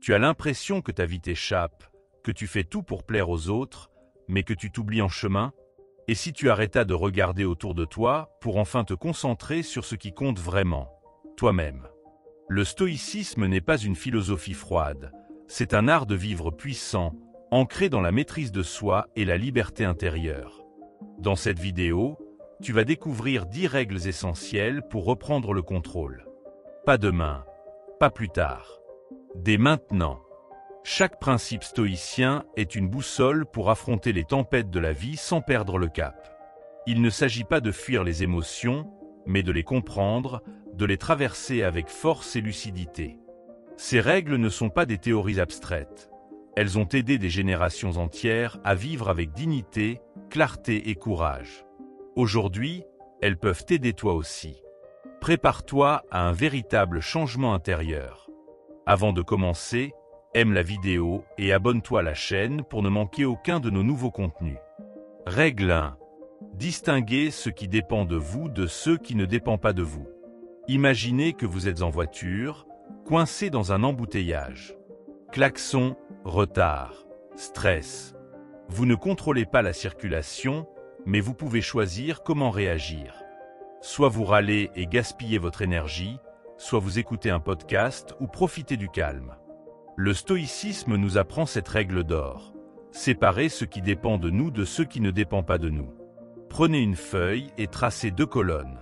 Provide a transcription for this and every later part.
Tu as l'impression que ta vie t'échappe, que tu fais tout pour plaire aux autres, mais que tu t'oublies en chemin? Et si tu arrêtas de regarder autour de toi pour enfin te concentrer sur ce qui compte vraiment, toi-même? Le stoïcisme n'est pas une philosophie froide, c'est un art de vivre puissant, ancré dans la maîtrise de soi et la liberté intérieure. Dans cette vidéo, tu vas découvrir 10 règles essentielles pour reprendre le contrôle. Pas demain, pas plus tard. Dès maintenant. Chaque principe stoïcien est une boussole pour affronter les tempêtes de la vie sans perdre le cap. Il ne s'agit pas de fuir les émotions, mais de les comprendre, de les traverser avec force et lucidité. Ces règles ne sont pas des théories abstraites. Elles ont aidé des générations entières à vivre avec dignité, clarté et courage. Aujourd'hui, elles peuvent t'aider toi aussi. Prépare-toi à un véritable changement intérieur. Avant de commencer, aime la vidéo et abonne-toi à la chaîne pour ne manquer aucun de nos nouveaux contenus. Règle 1. Distinguez ce qui dépend de vous de ce qui ne dépend pas de vous. Imaginez que vous êtes en voiture, coincé dans un embouteillage. Klaxon, retard, stress. Vous ne contrôlez pas la circulation, mais vous pouvez choisir comment réagir. Soit vous râlez et gaspillez votre énergie, soit vous écoutez un podcast ou profitez du calme. Le stoïcisme nous apprend cette règle d'or. Séparer ce qui dépend de nous de ce qui ne dépend pas de nous. Prenez une feuille et tracez 2 colonnes.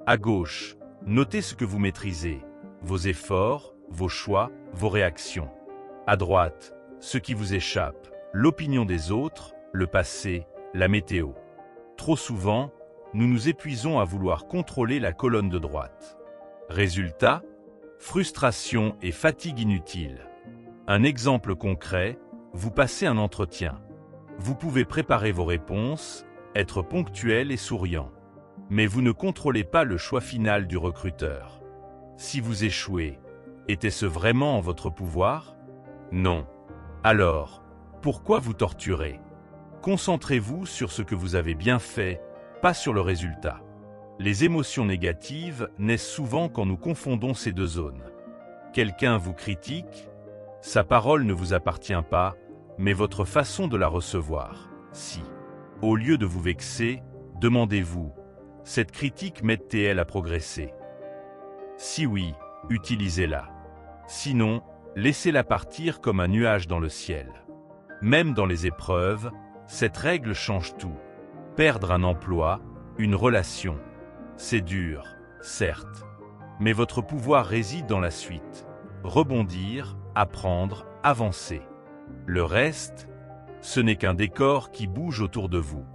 À gauche, notez ce que vous maîtrisez, vos efforts, vos choix, vos réactions. À droite, ce qui vous échappe, l'opinion des autres, le passé, la météo. Trop souvent, nous nous épuisons à vouloir contrôler la colonne de droite. Résultat, frustration et fatigue inutile. Un exemple concret, vous passez un entretien. Vous pouvez préparer vos réponses, être ponctuel et souriant. Mais vous ne contrôlez pas le choix final du recruteur. Si vous échouez, était-ce vraiment en votre pouvoir? Non. Alors, pourquoi vous torturer? Concentrez-vous sur ce que vous avez bien fait, pas sur le résultat. Les émotions négatives naissent souvent quand nous confondons ces 2 zones. Quelqu'un vous critique? Sa parole ne vous appartient pas, mais votre façon de la recevoir, si. Au lieu de vous vexer, demandez-vous, cette critique m'aide-t-elle à progresser? Si oui, utilisez-la. Sinon, laissez-la partir comme un nuage dans le ciel. Même dans les épreuves, cette règle change tout. Perdre un emploi, une relation. C'est dur, certes. Mais votre pouvoir réside dans la suite. Rebondir, apprendre, avancer. Le reste, ce n'est qu'un décor qui bouge autour de vous.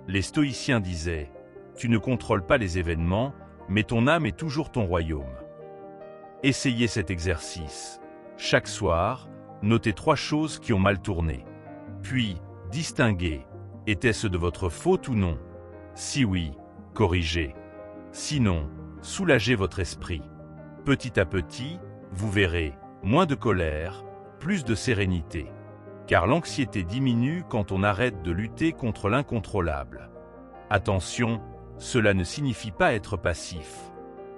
Les stoïciens disaient, tu ne contrôles pas les événements, mais ton âme est toujours ton royaume. Essayez cet exercice. Chaque soir, notez 3 choses qui ont mal tourné. Puis, distinguez, était-ce de votre faute ou non? Si oui, corrigez. Sinon, soulagez votre esprit. Petit à petit, vous verrez, moins de colère, plus de sérénité. Car l'anxiété diminue quand on arrête de lutter contre l'incontrôlable. Attention, cela ne signifie pas être passif.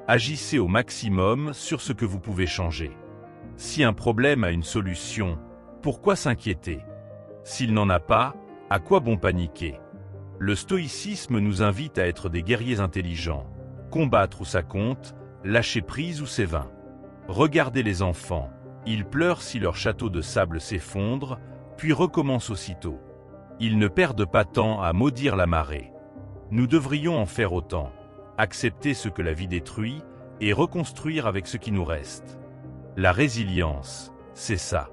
Agissez au maximum sur ce que vous pouvez changer. Si un problème a une solution, pourquoi s'inquiéter? S'il n'en a pas, à quoi bon paniquer? Le stoïcisme nous invite à être des guerriers intelligents, combattre où ça compte, lâcher prise où c'est vain. Regardez les enfants, ils pleurent si leur château de sable s'effondre, puis recommencent aussitôt. Ils ne perdent pas temps à maudire la marée. Nous devrions en faire autant, accepter ce que la vie détruit et reconstruire avec ce qui nous reste. La résilience, c'est ça.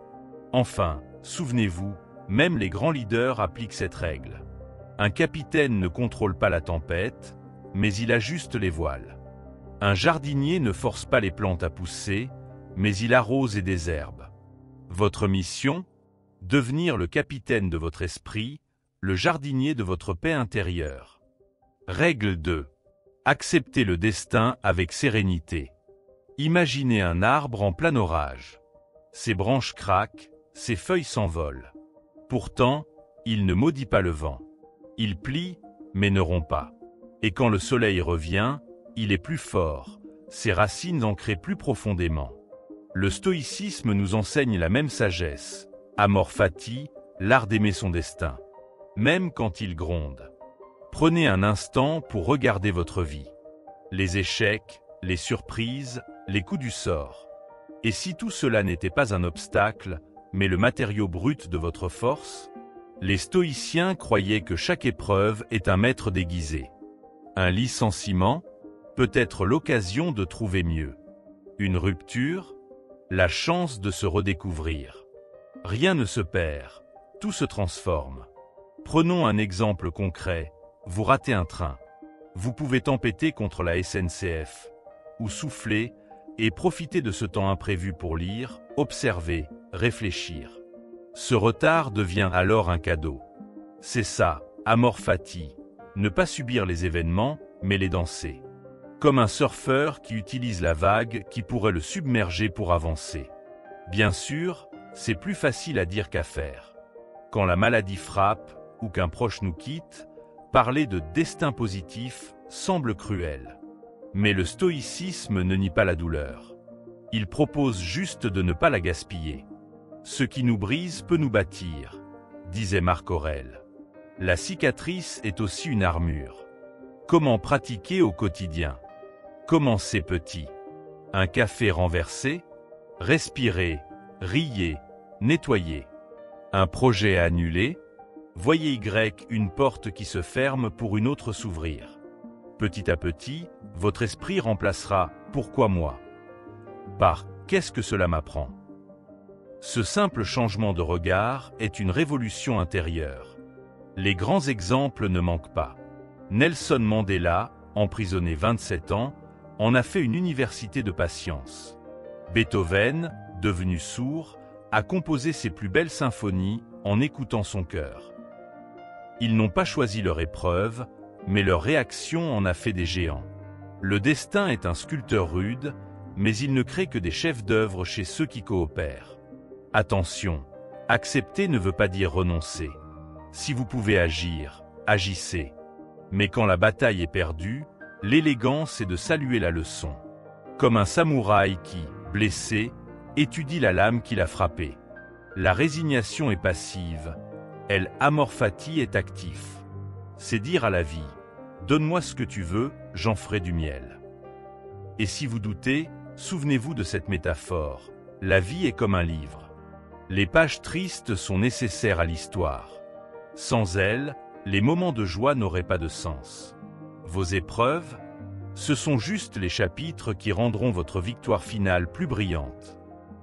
Enfin, souvenez-vous, même les grands leaders appliquent cette règle. Un capitaine ne contrôle pas la tempête, mais il ajuste les voiles. Un jardinier ne force pas les plantes à pousser, mais il arrose et désherbe. Votre mission? Devenir le capitaine de votre esprit, le jardinier de votre paix intérieure. Règle 2. Acceptez le destin avec sérénité. Imaginez un arbre en plein orage. Ses branches craquent, ses feuilles s'envolent. Pourtant, il ne maudit pas le vent. Il plie, mais ne rompt pas. Et quand le soleil revient, il est plus fort, ses racines ancrées plus profondément. Le stoïcisme nous enseigne la même sagesse. Amor fati, l'art d'aimer son destin. Même quand il gronde. Prenez un instant pour regarder votre vie. Les échecs, les surprises, les coups du sort. Et si tout cela n'était pas un obstacle, mais le matériau brut de votre force? Les stoïciens croyaient que chaque épreuve est un maître déguisé. Un licenciement, peut-être l'occasion de trouver mieux. Une rupture, la chance de se redécouvrir. Rien ne se perd, tout se transforme. Prenons un exemple concret, vous ratez un train. Vous pouvez tempêter contre la SNCF, ou souffler, et profiter de ce temps imprévu pour lire, observer, réfléchir. Ce retard devient alors un cadeau. C'est ça, amor fati, ne pas subir les événements, mais les danser. Comme un surfeur qui utilise la vague qui pourrait le submerger pour avancer. Bien sûr, c'est plus facile à dire qu'à faire. Quand la maladie frappe ou qu'un proche nous quitte, parler de destin positif semble cruel. Mais le stoïcisme ne nie pas la douleur. Il propose juste de ne pas la gaspiller. Ce qui nous brise peut nous bâtir, disait Marc Aurèle. La cicatrice est aussi une armure. Comment pratiquer au quotidien? Commencez petit. Un café renversé? Respirez, riez, nettoyez. Un projet annulé? Voyez une porte qui se ferme pour une autre s'ouvrir. Petit à petit, votre esprit remplacera « Pourquoi moi ?» par « Qu'est-ce que cela m'apprend ?» Ce simple changement de regard est une révolution intérieure. Les grands exemples ne manquent pas. Nelson Mandela, emprisonné 27 ans, en a fait une université de patience. Beethoven, devenu sourd, a composé ses plus belles symphonies en écoutant son cœur. Ils n'ont pas choisi leur épreuve, mais leur réaction en a fait des géants. Le destin est un sculpteur rude, mais il ne crée que des chefs-d'œuvre chez ceux qui coopèrent. Attention, accepter ne veut pas dire renoncer. Si vous pouvez agir, agissez. Mais quand la bataille est perdue, l'élégance est de saluer la leçon. Comme un samouraï qui, blessé, étudie la lame qui l'a frappé. La résignation est passive, elle amor fati est actif. C'est dire à la vie, donne-moi ce que tu veux, j'en ferai du miel. Et si vous doutez, souvenez-vous de cette métaphore, la vie est comme un livre. Les pages tristes sont nécessaires à l'histoire. Sans elles, les moments de joie n'auraient pas de sens. Vos épreuves, ce sont juste les chapitres qui rendront votre victoire finale plus brillante.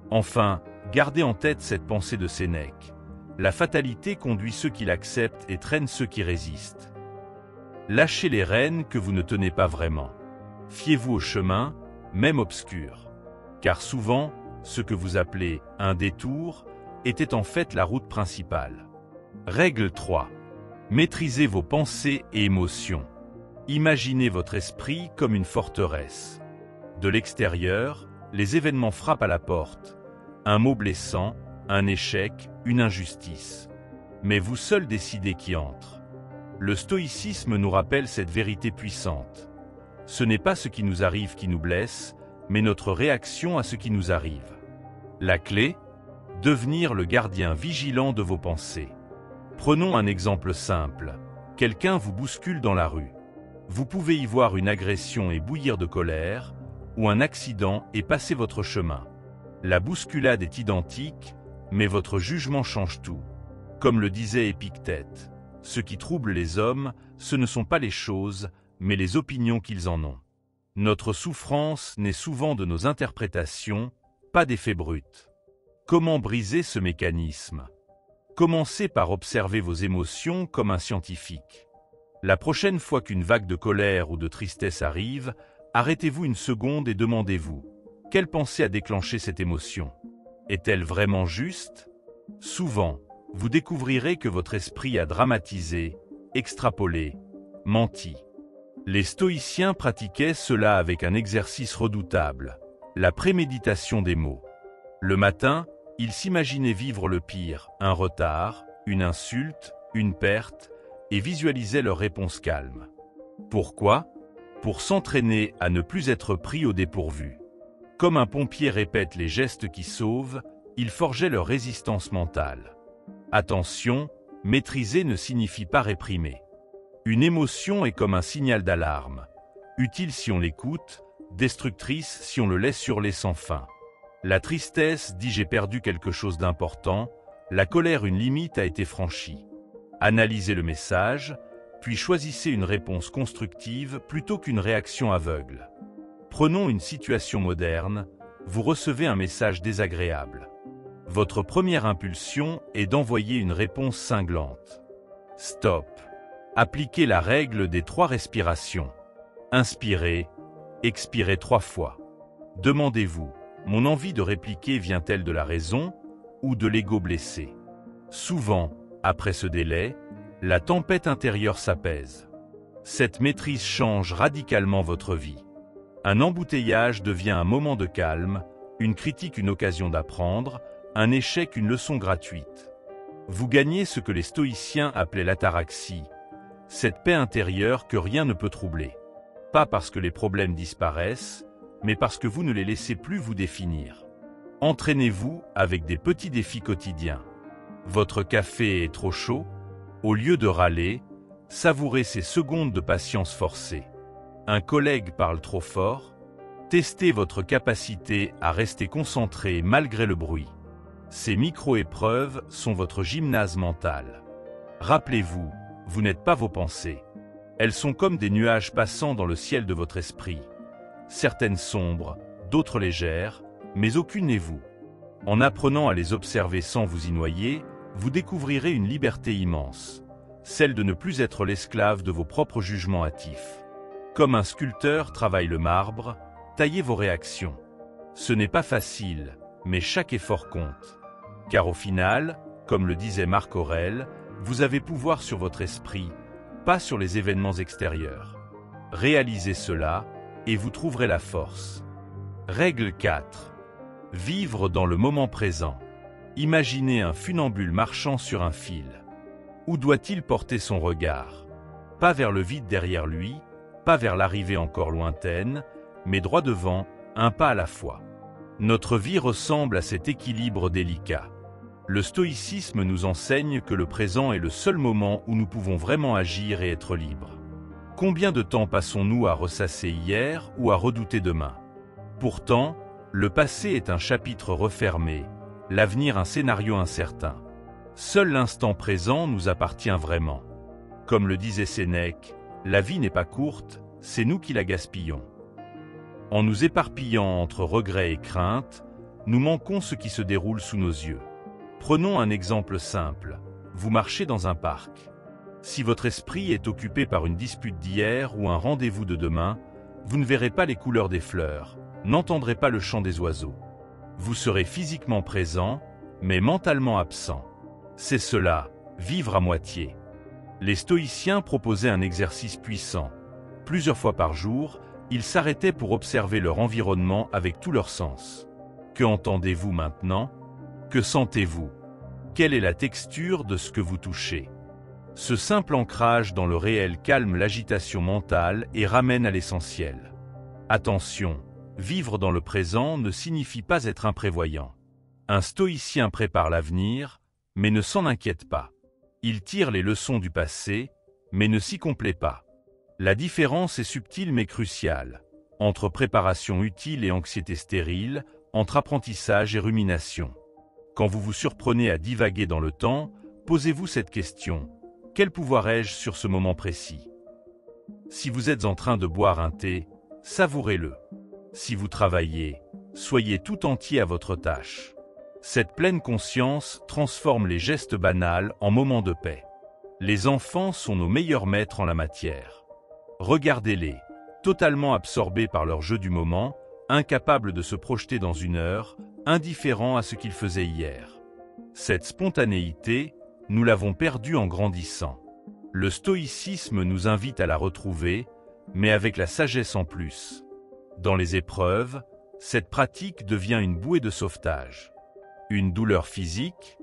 Enfin, gardez en tête cette pensée de Sénèque. La fatalité conduit ceux qui l'acceptent et traîne ceux qui résistent. Lâchez les rênes que vous ne tenez pas vraiment. Fiez-vous au chemin, même obscur. Car souvent, ce que vous appelez un détour était en fait la route principale. Règle 3. Maîtrisez vos pensées et émotions. Imaginez votre esprit comme une forteresse. De l'extérieur, les événements frappent à la porte. Un mot blessant, un échec, une injustice. Mais vous seul décidez qui entre. Le stoïcisme nous rappelle cette vérité puissante. Ce n'est pas ce qui nous arrive qui nous blesse, mais notre réaction à ce qui nous arrive. La clé? Devenir le gardien vigilant de vos pensées. Prenons un exemple simple. Quelqu'un vous bouscule dans la rue. Vous pouvez y voir une agression et bouillir de colère, ou un accident et passer votre chemin. La bousculade est identique, mais votre jugement change tout. Comme le disait Épictète, ce qui trouble les hommes, ce ne sont pas les choses, mais les opinions qu'ils en ont. Notre souffrance naît souvent de nos interprétations, pas des faits bruts. Comment briser ce mécanisme? Commencez par observer vos émotions comme un scientifique. La prochaine fois qu'une vague de colère ou de tristesse arrive, arrêtez-vous une seconde et demandez-vous, quelle pensée a déclenché cette émotion? Est-elle vraiment juste? Souvent, vous découvrirez que votre esprit a dramatisé, extrapolé, menti. Les stoïciens pratiquaient cela avec un exercice redoutable, la préméditation des mots. Le matin, ils s'imaginaient vivre le pire, un retard, une insulte, une perte, et visualisaient leur réponse calme. Pourquoi? Pour s'entraîner à ne plus être pris au dépourvu. Comme un pompier répète les gestes qui sauvent, il forgeait leur résistance mentale. Attention, maîtriser ne signifie pas réprimer. Une émotion est comme un signal d'alarme, utile si on l'écoute, destructrice si on le laisse hurler sans fin. La tristesse dit j'ai perdu quelque chose d'important, la colère une limite a été franchie. Analysez le message, puis choisissez une réponse constructive plutôt qu'une réaction aveugle. Prenons une situation moderne, vous recevez un message désagréable. Votre première impulsion est d'envoyer une réponse cinglante. Stop. Appliquez la règle des 3 respirations. Inspirez, expirez 3 fois. Demandez-vous, mon envie de répliquer vient-elle de la raison ou de l'ego blessé? Souvent, après ce délai, la tempête intérieure s'apaise. Cette maîtrise change radicalement votre vie. Un embouteillage devient un moment de calme, une critique une occasion d'apprendre, un échec une leçon gratuite. Vous gagnez ce que les stoïciens appelaient l'ataraxie, cette paix intérieure que rien ne peut troubler. Pas parce que les problèmes disparaissent, mais parce que vous ne les laissez plus vous définir. Entraînez-vous avec des petits défis quotidiens. Votre café est trop chaud? Au lieu de râler, savourez ces secondes de patience forcée. Un collègue parle trop fort? Testez votre capacité à rester concentré malgré le bruit. Ces micro-épreuves sont votre gymnase mental. Rappelez-vous, vous n'êtes pas vos pensées. Elles sont comme des nuages passant dans le ciel de votre esprit. Certaines sombres, d'autres légères, mais aucune n'est vous. En apprenant à les observer sans vous y noyer, vous découvrirez une liberté immense, celle de ne plus être l'esclave de vos propres jugements hâtifs. Comme un sculpteur travaille le marbre, taillez vos réactions. Ce n'est pas facile, mais chaque effort compte. Car au final, comme le disait Marc Aurèle, vous avez pouvoir sur votre esprit, pas sur les événements extérieurs. Réalisez cela, et vous trouverez la force. Règle 4. Vivre dans le moment présent. Imaginez un funambule marchant sur un fil. Où doit-il porter son regard? Pas vers le vide derrière lui, pas vers l'arrivée encore lointaine, mais droit devant, un pas à la fois. Notre vie ressemble à cet équilibre délicat. Le stoïcisme nous enseigne que le présent est le seul moment où nous pouvons vraiment agir et être libres. Combien de temps passons-nous à ressasser hier ou à redouter demain? Pourtant, le passé est un chapitre refermé, l'avenir un scénario incertain. Seul l'instant présent nous appartient vraiment. Comme le disait Sénèque, la vie n'est pas courte, c'est nous qui la gaspillons. En nous éparpillant entre regrets et craintes, nous manquons ce qui se déroule sous nos yeux. Prenons un exemple simple. Vous marchez dans un parc. Si votre esprit est occupé par une dispute d'hier ou un rendez-vous de demain, vous ne verrez pas les couleurs des fleurs, n'entendrez pas le chant des oiseaux. Vous serez physiquement présent, mais mentalement absent. C'est cela, vivre à moitié. Les stoïciens proposaient un exercice puissant. Plusieurs fois par jour, ils s'arrêtaient pour observer leur environnement avec tous leurs sens. Que entendez-vous maintenant? Que sentez-vous? Quelle est la texture de ce que vous touchez? Ce simple ancrage dans le réel calme l'agitation mentale et ramène à l'essentiel. Attention, vivre dans le présent ne signifie pas être imprévoyant. Un stoïcien prépare l'avenir, mais ne s'en inquiète pas. Il tire les leçons du passé, mais ne s'y complaît pas. La différence est subtile mais cruciale, entre préparation utile et anxiété stérile, entre apprentissage et rumination. Quand vous vous surprenez à divaguer dans le temps, posez-vous cette question. Quel pouvoir ai-je sur ce moment précis? Si vous êtes en train de boire un thé, savourez-le. Si vous travaillez, soyez tout entier à votre tâche. Cette pleine conscience transforme les gestes banals en moments de paix. Les enfants sont nos meilleurs maîtres en la matière. Regardez-les, totalement absorbés par leur jeu du moment, incapables de se projeter dans une heure, indifférents à ce qu'ils faisaient hier. Cette spontanéité, nous l'avons perdue en grandissant. Le stoïcisme nous invite à la retrouver, mais avec la sagesse en plus. Dans les épreuves, cette pratique devient une bouée de sauvetage. Une douleur physique?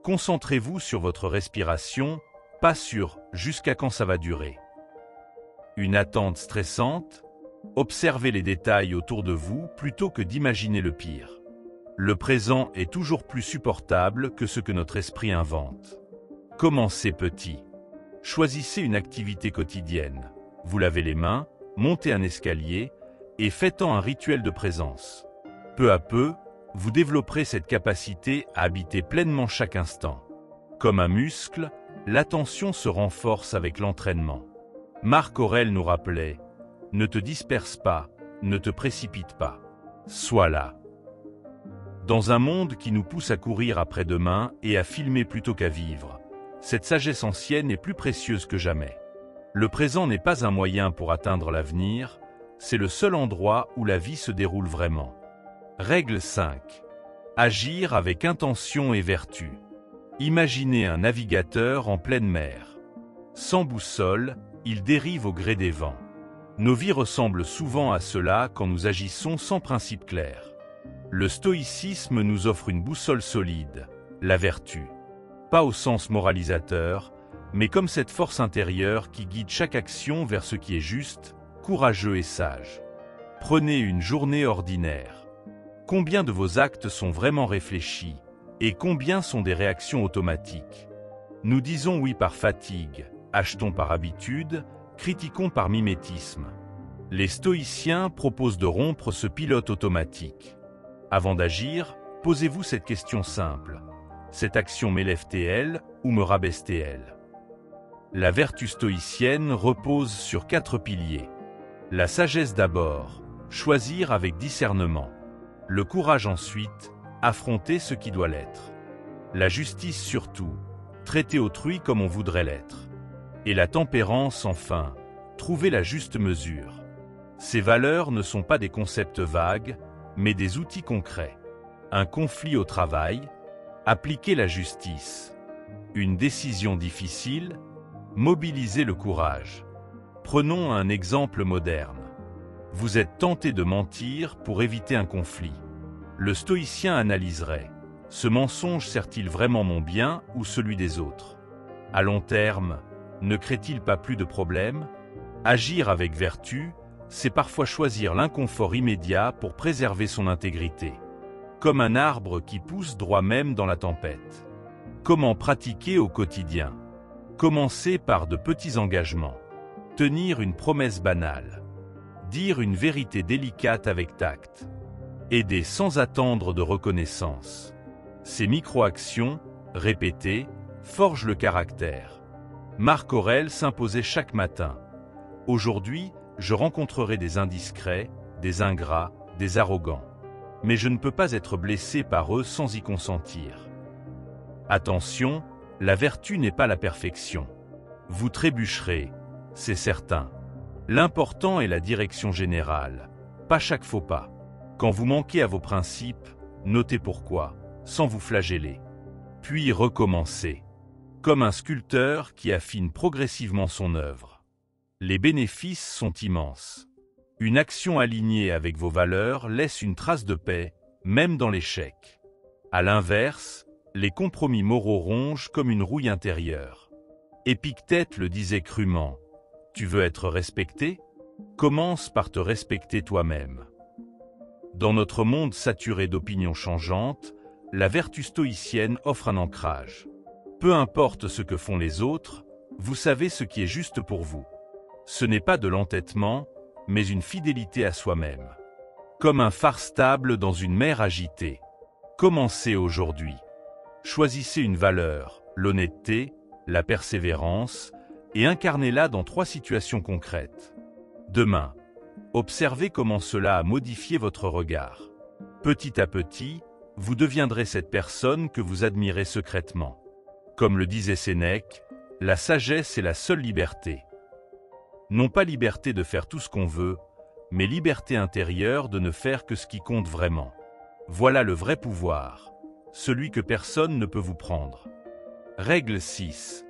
Concentrez-vous sur votre respiration, pas sur « jusqu'à quand ça va durer ». Une attente stressante? Observez les détails autour de vous plutôt que d'imaginer le pire. Le présent est toujours plus supportable que ce que notre esprit invente. Commencez petit. Choisissez une activité quotidienne. Vous lavez les mains, montez un escalier et faites-en un rituel de présence. Peu à peu, vous développerez cette capacité à habiter pleinement chaque instant. Comme un muscle, l'attention se renforce avec l'entraînement. Marc Aurèle nous rappelait « Ne te disperse pas, ne te précipite pas. Sois là ». Dans un monde qui nous pousse à courir après demain et à filmer plutôt qu'à vivre, cette sagesse ancienne est plus précieuse que jamais. Le présent n'est pas un moyen pour atteindre l'avenir, c'est le seul endroit où la vie se déroule vraiment. Règle 5. Agir avec intention et vertu. Imaginez un navigateur en pleine mer. Sans boussole, il dérive au gré des vents. Nos vies ressemblent souvent à cela quand nous agissons sans principe clair. Le stoïcisme nous offre une boussole solide, la vertu. Pas au sens moralisateur, mais comme cette force intérieure qui guide chaque action vers ce qui est juste, courageux et sage. Prenez une journée ordinaire. Combien de vos actes sont vraiment réfléchis et combien sont des réactions automatiques? Nous disons oui par fatigue, achetons par habitude, critiquons par mimétisme. Les stoïciens proposent de rompre ce pilote automatique. Avant d'agir, posez-vous cette question simple. Cette action m'élève-t-elle ou me rabaisse-t-elle? La vertu stoïcienne repose sur 4 piliers. La sagesse d'abord, choisir avec discernement. Le courage ensuite, affronter ce qui doit l'être. La justice surtout, traiter autrui comme on voudrait l'être. Et la tempérance enfin, trouver la juste mesure. Ces valeurs ne sont pas des concepts vagues, mais des outils concrets. Un conflit au travail, appliquer la justice. Une décision difficile, mobiliser le courage. Prenons un exemple moderne. Vous êtes tenté de mentir pour éviter un conflit. Le stoïcien analyserait. Ce mensonge sert-il vraiment mon bien ou celui des autres? À long terme, ne crée-t-il pas plus de problèmes? Agir avec vertu, c'est parfois choisir l'inconfort immédiat pour préserver son intégrité. Comme un arbre qui pousse droit même dans la tempête. Comment pratiquer au quotidien? Commencez par de petits engagements. Tenir une promesse banale. Dire une vérité délicate avec tact. Aider sans attendre de reconnaissance. Ces micro-actions, répétées, forgent le caractère. Marc Aurèle s'imposait chaque matin. Aujourd'hui, je rencontrerai des indiscrets, des ingrats, des arrogants. Mais je ne peux pas être blessé par eux sans y consentir. Attention, la vertu n'est pas la perfection. Vous trébucherez, c'est certain. L'important est la direction générale, pas chaque faux pas. Quand vous manquez à vos principes, notez pourquoi, sans vous flageller. Puis recommencez. Comme un sculpteur qui affine progressivement son œuvre. Les bénéfices sont immenses. Une action alignée avec vos valeurs laisse une trace de paix, même dans l'échec. À l'inverse, les compromis moraux rongent comme une rouille intérieure. Épictète le disait crûment. Tu veux être respecté? Commence par te respecter toi-même. Dans notre monde saturé d'opinions changeantes, la vertu stoïcienne offre un ancrage. Peu importe ce que font les autres, vous savez ce qui est juste pour vous. Ce n'est pas de l'entêtement, mais une fidélité à soi-même. Comme un phare stable dans une mer agitée. Commencez aujourd'hui. Choisissez une valeur, l'honnêteté, la persévérance, et incarnez-la dans 3 situations concrètes. Demain, observez comment cela a modifié votre regard. Petit à petit, vous deviendrez cette personne que vous admirez secrètement. Comme le disait Sénèque, la sagesse est la seule liberté. Non pas liberté de faire tout ce qu'on veut, mais liberté intérieure de ne faire que ce qui compte vraiment. Voilà le vrai pouvoir, celui que personne ne peut vous prendre. Règle 6.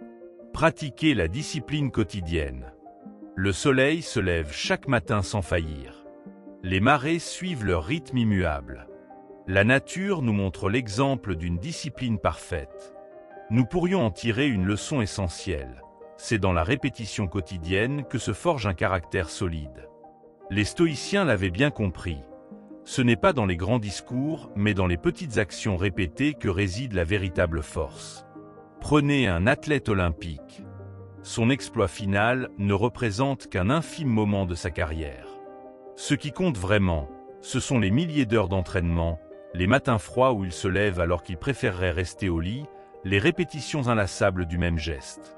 Pratiquez la discipline quotidienne. Le soleil se lève chaque matin sans faillir. Les marées suivent leur rythme immuable. La nature nous montre l'exemple d'une discipline parfaite. Nous pourrions en tirer une leçon essentielle. C'est dans la répétition quotidienne que se forge un caractère solide. Les stoïciens l'avaient bien compris. Ce n'est pas dans les grands discours, mais dans les petites actions répétées que réside la véritable force. Prenez un athlète olympique. Son exploit final ne représente qu'un infime moment de sa carrière. Ce qui compte vraiment, ce sont les milliers d'heures d'entraînement, les matins froids où il se lève alors qu'il préférerait rester au lit, les répétitions inlassables du même geste.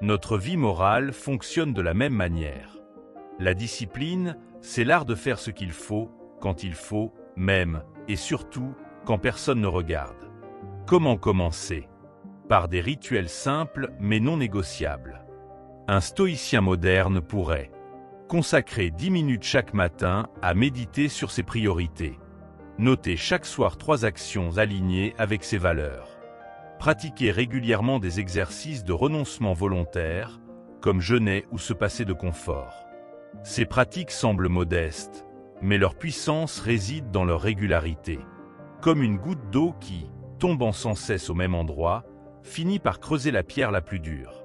Notre vie morale fonctionne de la même manière. La discipline, c'est l'art de faire ce qu'il faut, quand il faut, même, et surtout, quand personne ne regarde. Comment commencer? Par des rituels simples mais non négociables. Un stoïcien moderne pourrait consacrer 10 minutes chaque matin à méditer sur ses priorités. Noter chaque soir 3 actions alignées avec ses valeurs. Pratiquer régulièrement des exercices de renoncement volontaire, comme jeûner ou se passer de confort. Ces pratiques semblent modestes, mais leur puissance réside dans leur régularité. Comme une goutte d'eau qui, tombant sans cesse au même endroit, finit par creuser la pierre la plus dure.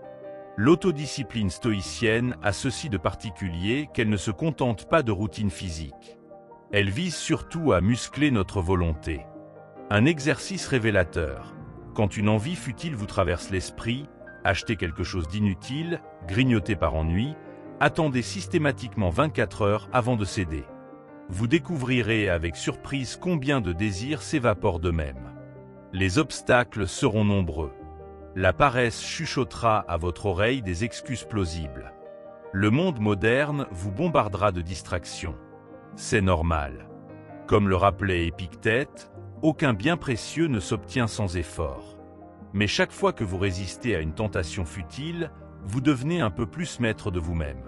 L'autodiscipline stoïcienne a ceci de particulier qu'elle ne se contente pas de routines physiques. Elle vise surtout à muscler notre volonté. Un exercice révélateur. Quand une envie futile vous traverse l'esprit, achetez quelque chose d'inutile, grignotez par ennui, attendez systématiquement 24 heures avant de céder. Vous découvrirez avec surprise combien de désirs s'évaporent d'eux-mêmes. Les obstacles seront nombreux. La paresse chuchotera à votre oreille des excuses plausibles. Le monde moderne vous bombardera de distractions. C'est normal. Comme le rappelait Épictète, aucun bien précieux ne s'obtient sans effort. Mais chaque fois que vous résistez à une tentation futile, vous devenez un peu plus maître de vous-même.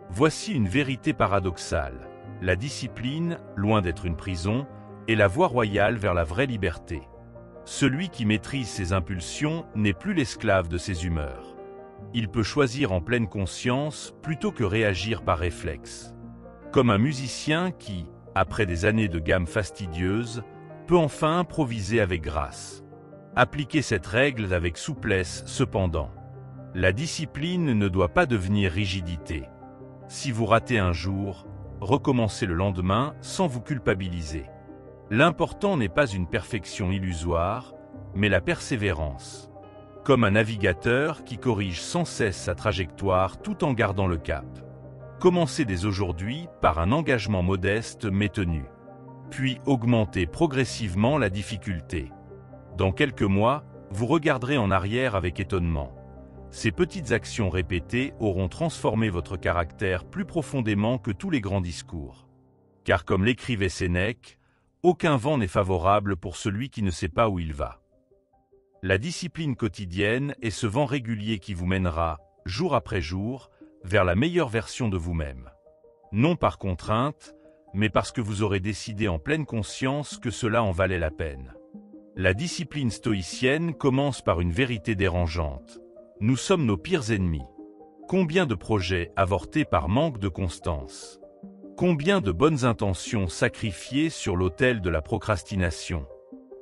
Voici une vérité paradoxale. La discipline, loin d'être une prison, est la voie royale vers la vraie liberté. Celui qui maîtrise ses impulsions n'est plus l'esclave de ses humeurs. Il peut choisir en pleine conscience plutôt que réagir par réflexe. Comme un musicien qui, après des années de gamme fastidieuse, peut enfin improviser avec grâce. Appliquez cette règle avec souplesse cependant. La discipline ne doit pas devenir rigidité. Si vous ratez un jour, recommencez le lendemain sans vous culpabiliser. L'important n'est pas une perfection illusoire, mais la persévérance. Comme un navigateur qui corrige sans cesse sa trajectoire tout en gardant le cap. Commencez dès aujourd'hui par un engagement modeste mais tenu. Puis augmentez progressivement la difficulté. Dans quelques mois, vous regarderez en arrière avec étonnement. Ces petites actions répétées auront transformé votre caractère plus profondément que tous les grands discours. Car comme l'écrivait Sénèque, aucun vent n'est favorable pour celui qui ne sait pas où il va. La discipline quotidienne est ce vent régulier qui vous mènera, jour après jour, vers la meilleure version de vous-même. Non par contrainte, mais parce que vous aurez décidé en pleine conscience que cela en valait la peine. La discipline stoïcienne commence par une vérité dérangeante. Nous sommes nos pires ennemis. Combien de projets avortés par manque de constance? Combien de bonnes intentions sacrifiées sur l'autel de la procrastination?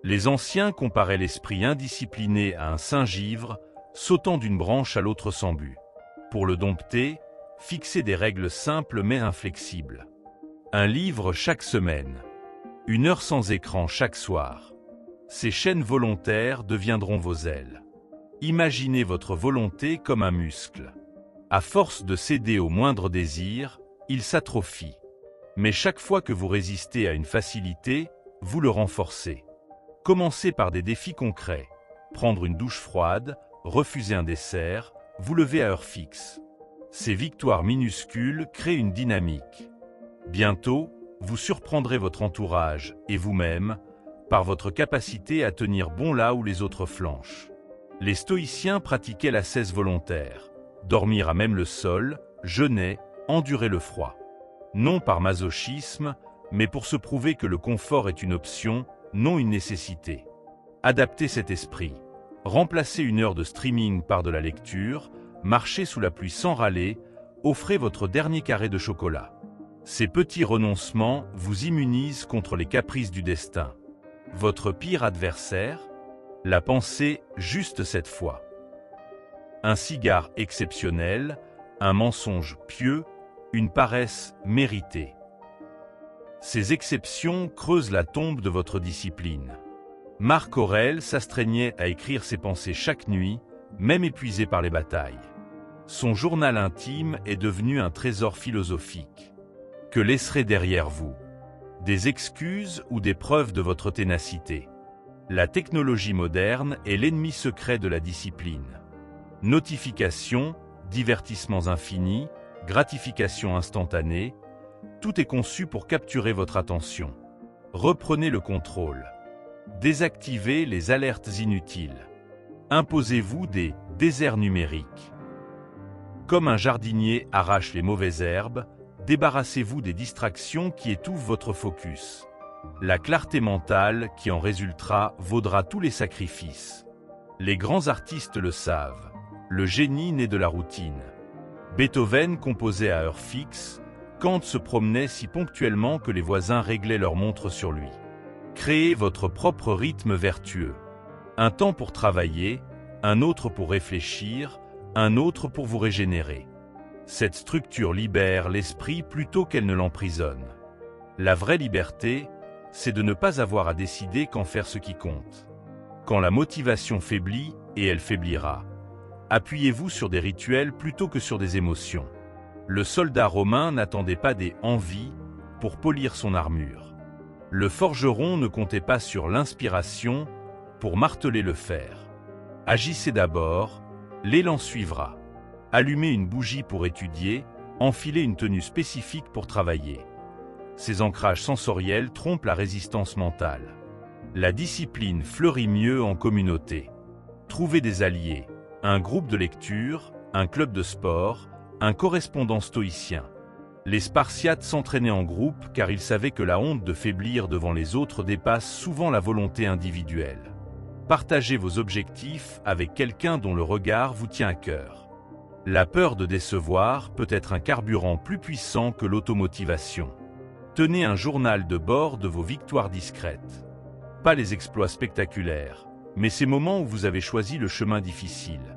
Les anciens comparaient l'esprit indiscipliné à un singe-ivre, sautant d'une branche à l'autre sans but. Pour le dompter, fixez des règles simples mais inflexibles. Un livre chaque semaine. 1 heure sans écran chaque soir. Ces chaînes volontaires deviendront vos ailes. Imaginez votre volonté comme un muscle. À force de céder au moindre désir, il s'atrophie. Mais chaque fois que vous résistez à une facilité, vous le renforcez. Commencez par des défis concrets. Prendre une douche froide, refuser un dessert, vous lever à heure fixe. Ces victoires minuscules créent une dynamique. Bientôt, vous surprendrez votre entourage et vous-même par votre capacité à tenir bon là où les autres flanchent. Les stoïciens pratiquaient l'ascèse volontaire. Dormir à même le sol, jeûner, endurer le froid. Non par masochisme, mais pour se prouver que le confort est une option, non une nécessité. Adaptez cet esprit. Remplacez 1 heure de streaming par de la lecture, marchez sous la pluie sans râler, offrez votre dernier carré de chocolat. Ces petits renoncements vous immunisent contre les caprices du destin. Votre pire adversaire? La pensée juste cette fois. Un cigare exceptionnel, un mensonge pieux, une paresse méritée. Ces exceptions creusent la tombe de votre discipline. Marc Aurèle s'astreignait à écrire ses pensées chaque nuit, même épuisé par les batailles. Son journal intime est devenu un trésor philosophique. Que laisserez derrière vous? Des excuses ou des preuves de votre ténacité? La technologie moderne est l'ennemi secret de la discipline. Notifications, divertissements infinis, gratification instantanée, tout est conçu pour capturer votre attention. Reprenez le contrôle. Désactivez les alertes inutiles. Imposez-vous des déserts numériques. Comme un jardinier arrache les mauvaises herbes, débarrassez-vous des distractions qui étouffent votre focus. La clarté mentale qui en résultera vaudra tous les sacrifices. Les grands artistes le savent. Le génie naît de la routine. Beethoven composait à heure fixe, Kant se promenait si ponctuellement que les voisins réglaient leur montre sur lui. Créez votre propre rythme vertueux. Un temps pour travailler, un autre pour réfléchir, un autre pour vous régénérer. Cette structure libère l'esprit plutôt qu'elle ne l'emprisonne. La vraie liberté, c'est de ne pas avoir à décider qu'en faire ce qui compte. Quand la motivation faiblit, et elle faiblira, appuyez-vous sur des rituels plutôt que sur des émotions. Le soldat romain n'attendait pas des envies pour polir son armure. Le forgeron ne comptait pas sur l'inspiration pour marteler le fer. Agissez d'abord, l'élan suivra. Allumez une bougie pour étudier, enfilez une tenue spécifique pour travailler. Ces ancrages sensoriels trompent la résistance mentale. La discipline fleurit mieux en communauté. Trouvez des alliés, un groupe de lecture, un club de sport, un correspondant stoïcien. Les Spartiates s'entraînaient en groupe car ils savaient que la honte de faiblir devant les autres dépasse souvent la volonté individuelle. Partagez vos objectifs avec quelqu'un dont le regard vous tient à cœur. La peur de décevoir peut être un carburant plus puissant que l'automotivation. Tenez un journal de bord de vos victoires discrètes. Pas les exploits spectaculaires, mais ces moments où vous avez choisi le chemin difficile.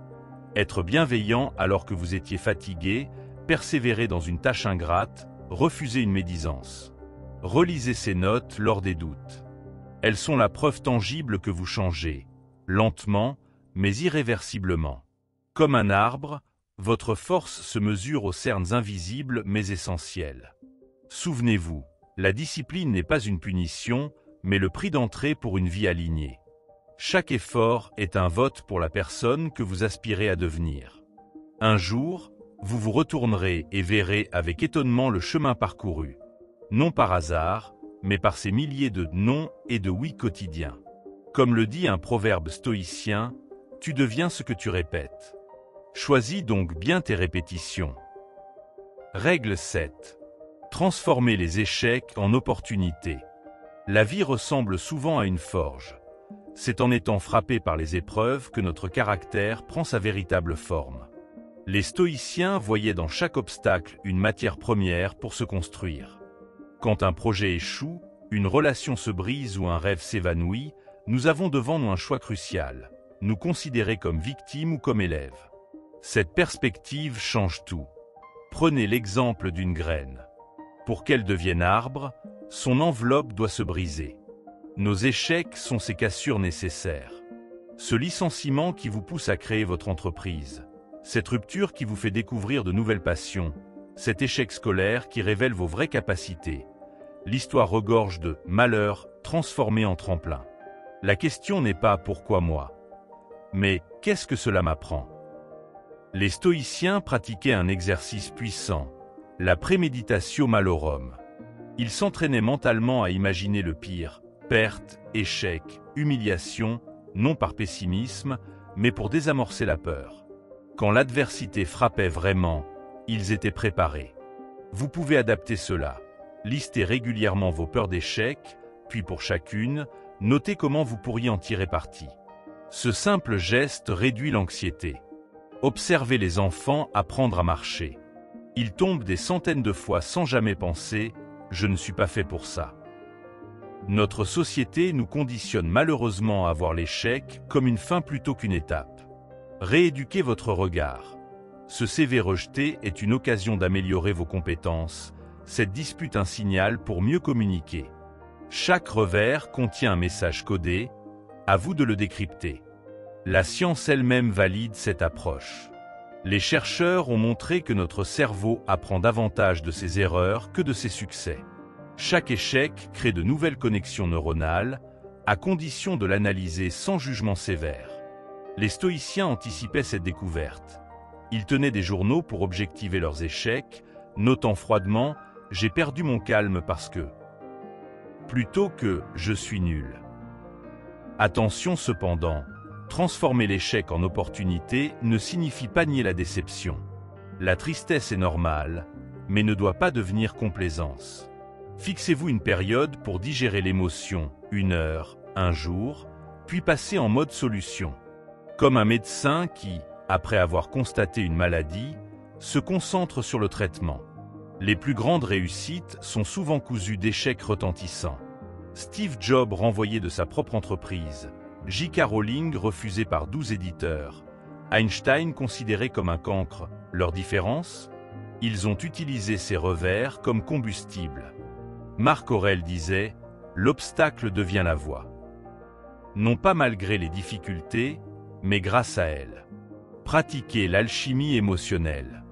Être bienveillant alors que vous étiez fatigué, persévérer dans une tâche ingrate, refuser une médisance. Relisez ces notes lors des doutes. Elles sont la preuve tangible que vous changez, lentement, mais irréversiblement. Comme un arbre, votre force se mesure aux cernes invisibles mais essentielles. Souvenez-vous, la discipline n'est pas une punition, mais le prix d'entrée pour une vie alignée. Chaque effort est un vote pour la personne que vous aspirez à devenir. Un jour, vous vous retournerez et verrez avec étonnement le chemin parcouru. Non par hasard, mais par ces milliers de non et de oui quotidiens. Comme le dit un proverbe stoïcien, tu deviens ce que tu répètes. Choisis donc bien tes répétitions. Règle 7. Transformez les échecs en opportunités. La vie ressemble souvent à une forge. C'est en étant frappé par les épreuves que notre caractère prend sa véritable forme. Les stoïciens voyaient dans chaque obstacle une matière première pour se construire. Quand un projet échoue, une relation se brise ou un rêve s'évanouit, nous avons devant nous un choix crucial, nous considérer comme victimes ou comme élèves. Cette perspective change tout. Prenez l'exemple d'une graine. Pour qu'elle devienne arbre, son enveloppe doit se briser. Nos échecs sont ces cassures nécessaires. Ce licenciement qui vous pousse à créer votre entreprise, cette rupture qui vous fait découvrir de nouvelles passions, cet échec scolaire qui révèle vos vraies capacités. L'histoire regorge de malheurs transformés en tremplin. La question n'est pas « pourquoi moi ?», mais « qu'est-ce que cela m'apprend ?» Les stoïciens pratiquaient un exercice puissant, la préméditatio malorum. Ils s'entraînaient mentalement à imaginer le pire, perte, échec, humiliation, non par pessimisme, mais pour désamorcer la peur. Quand l'adversité frappait vraiment, ils étaient préparés. Vous pouvez adapter cela. Listez régulièrement vos peurs d'échec, puis pour chacune, notez comment vous pourriez en tirer parti. Ce simple geste réduit l'anxiété. Observez les enfants apprendre à marcher. Ils tombent des centaines de fois sans jamais penser « je ne suis pas fait pour ça ». Notre société nous conditionne malheureusement à voir l'échec comme une fin plutôt qu'une étape. Rééduquez votre regard. Ce CV rejeté est une occasion d'améliorer vos compétences, cette dispute un signal pour mieux communiquer. Chaque revers contient un message codé, à vous de le décrypter. La science elle-même valide cette approche. Les chercheurs ont montré que notre cerveau apprend davantage de ses erreurs que de ses succès. Chaque échec crée de nouvelles connexions neuronales, à condition de l'analyser sans jugement sévère. Les stoïciens anticipaient cette découverte. Ils tenaient des journaux pour objectiver leurs échecs, notant froidement « j'ai perdu mon calme parce que… » plutôt que « je suis nul ». Attention cependant, transformer l'échec en opportunité ne signifie pas nier la déception. La tristesse est normale, mais ne doit pas devenir complaisance. Fixez-vous une période pour digérer l'émotion, 1 heure, 1 jour, puis passez en mode solution. Comme un médecin qui, après avoir constaté une maladie, se concentre sur le traitement. Les plus grandes réussites sont souvent cousues d'échecs retentissants. Steve Jobs renvoyé de sa propre entreprise, J.K. Rowling refusée par 12 éditeurs, Einstein considéré comme un cancre. Leur différence? Ils ont utilisé ces revers comme combustible. Marc Aurèle disait « L'obstacle devient la voie ». Non pas malgré les difficultés, mais grâce à elles. Pratiquez l'alchimie émotionnelle.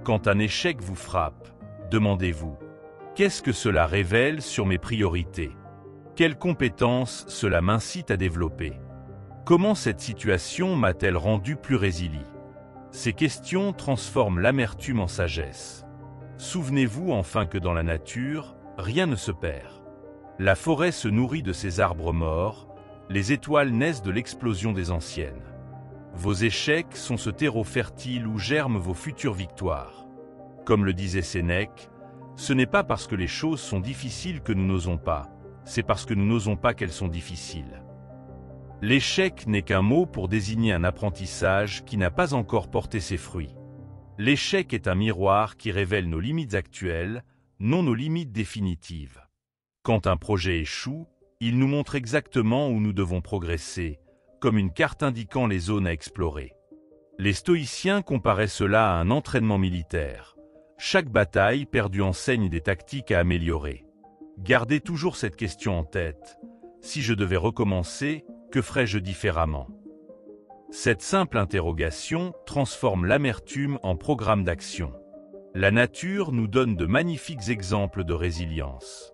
Quand un échec vous frappe, demandez-vous « Qu'est-ce que cela révèle sur mes priorités ? Quelles compétences cela m'incite à développer ? Comment cette situation m'a-t-elle rendu plus résilient ? » Ces questions transforment l'amertume en sagesse. Souvenez-vous enfin que dans la nature, rien ne se perd. La forêt se nourrit de ses arbres morts, les étoiles naissent de l'explosion des anciennes. Vos échecs sont ce terreau fertile où germent vos futures victoires. Comme le disait Sénèque, ce n'est pas parce que les choses sont difficiles que nous n'osons pas, c'est parce que nous n'osons pas qu'elles sont difficiles. L'échec n'est qu'un mot pour désigner un apprentissage qui n'a pas encore porté ses fruits. L'échec est un miroir qui révèle nos limites actuelles, non nos limites définitives. Quand un projet échoue, il nous montre exactement où nous devons progresser, comme une carte indiquant les zones à explorer. Les stoïciens comparaient cela à un entraînement militaire. Chaque bataille perdue enseigne des tactiques à améliorer. Gardez toujours cette question en tête. Si je devais recommencer, que ferais-je différemment? Cette simple interrogation transforme l'amertume en programme d'action. La nature nous donne de magnifiques exemples de résilience.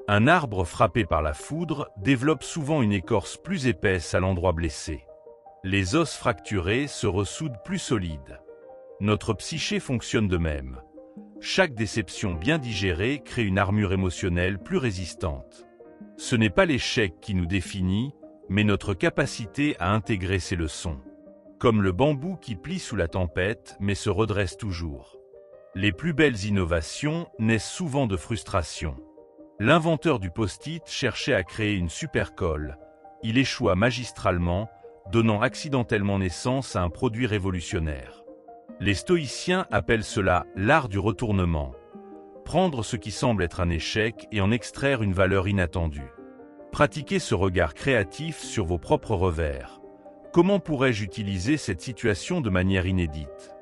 Un arbre frappé par la foudre développe souvent une écorce plus épaisse à l'endroit blessé. Les os fracturés se ressoudent plus solides. Notre psyché fonctionne de même. Chaque déception bien digérée crée une armure émotionnelle plus résistante. Ce n'est pas l'échec qui nous définit, mais notre capacité à intégrer ces leçons. Comme le bambou qui plie sous la tempête mais se redresse toujours. Les plus belles innovations naissent souvent de frustration. L'inventeur du post-it cherchait à créer une super colle. Il échoua magistralement, donnant accidentellement naissance à un produit révolutionnaire. Les stoïciens appellent cela l'art du retournement. Prendre ce qui semble être un échec et en extraire une valeur inattendue. Pratiquez ce regard créatif sur vos propres revers. Comment pourrais-je utiliser cette situation de manière inédite?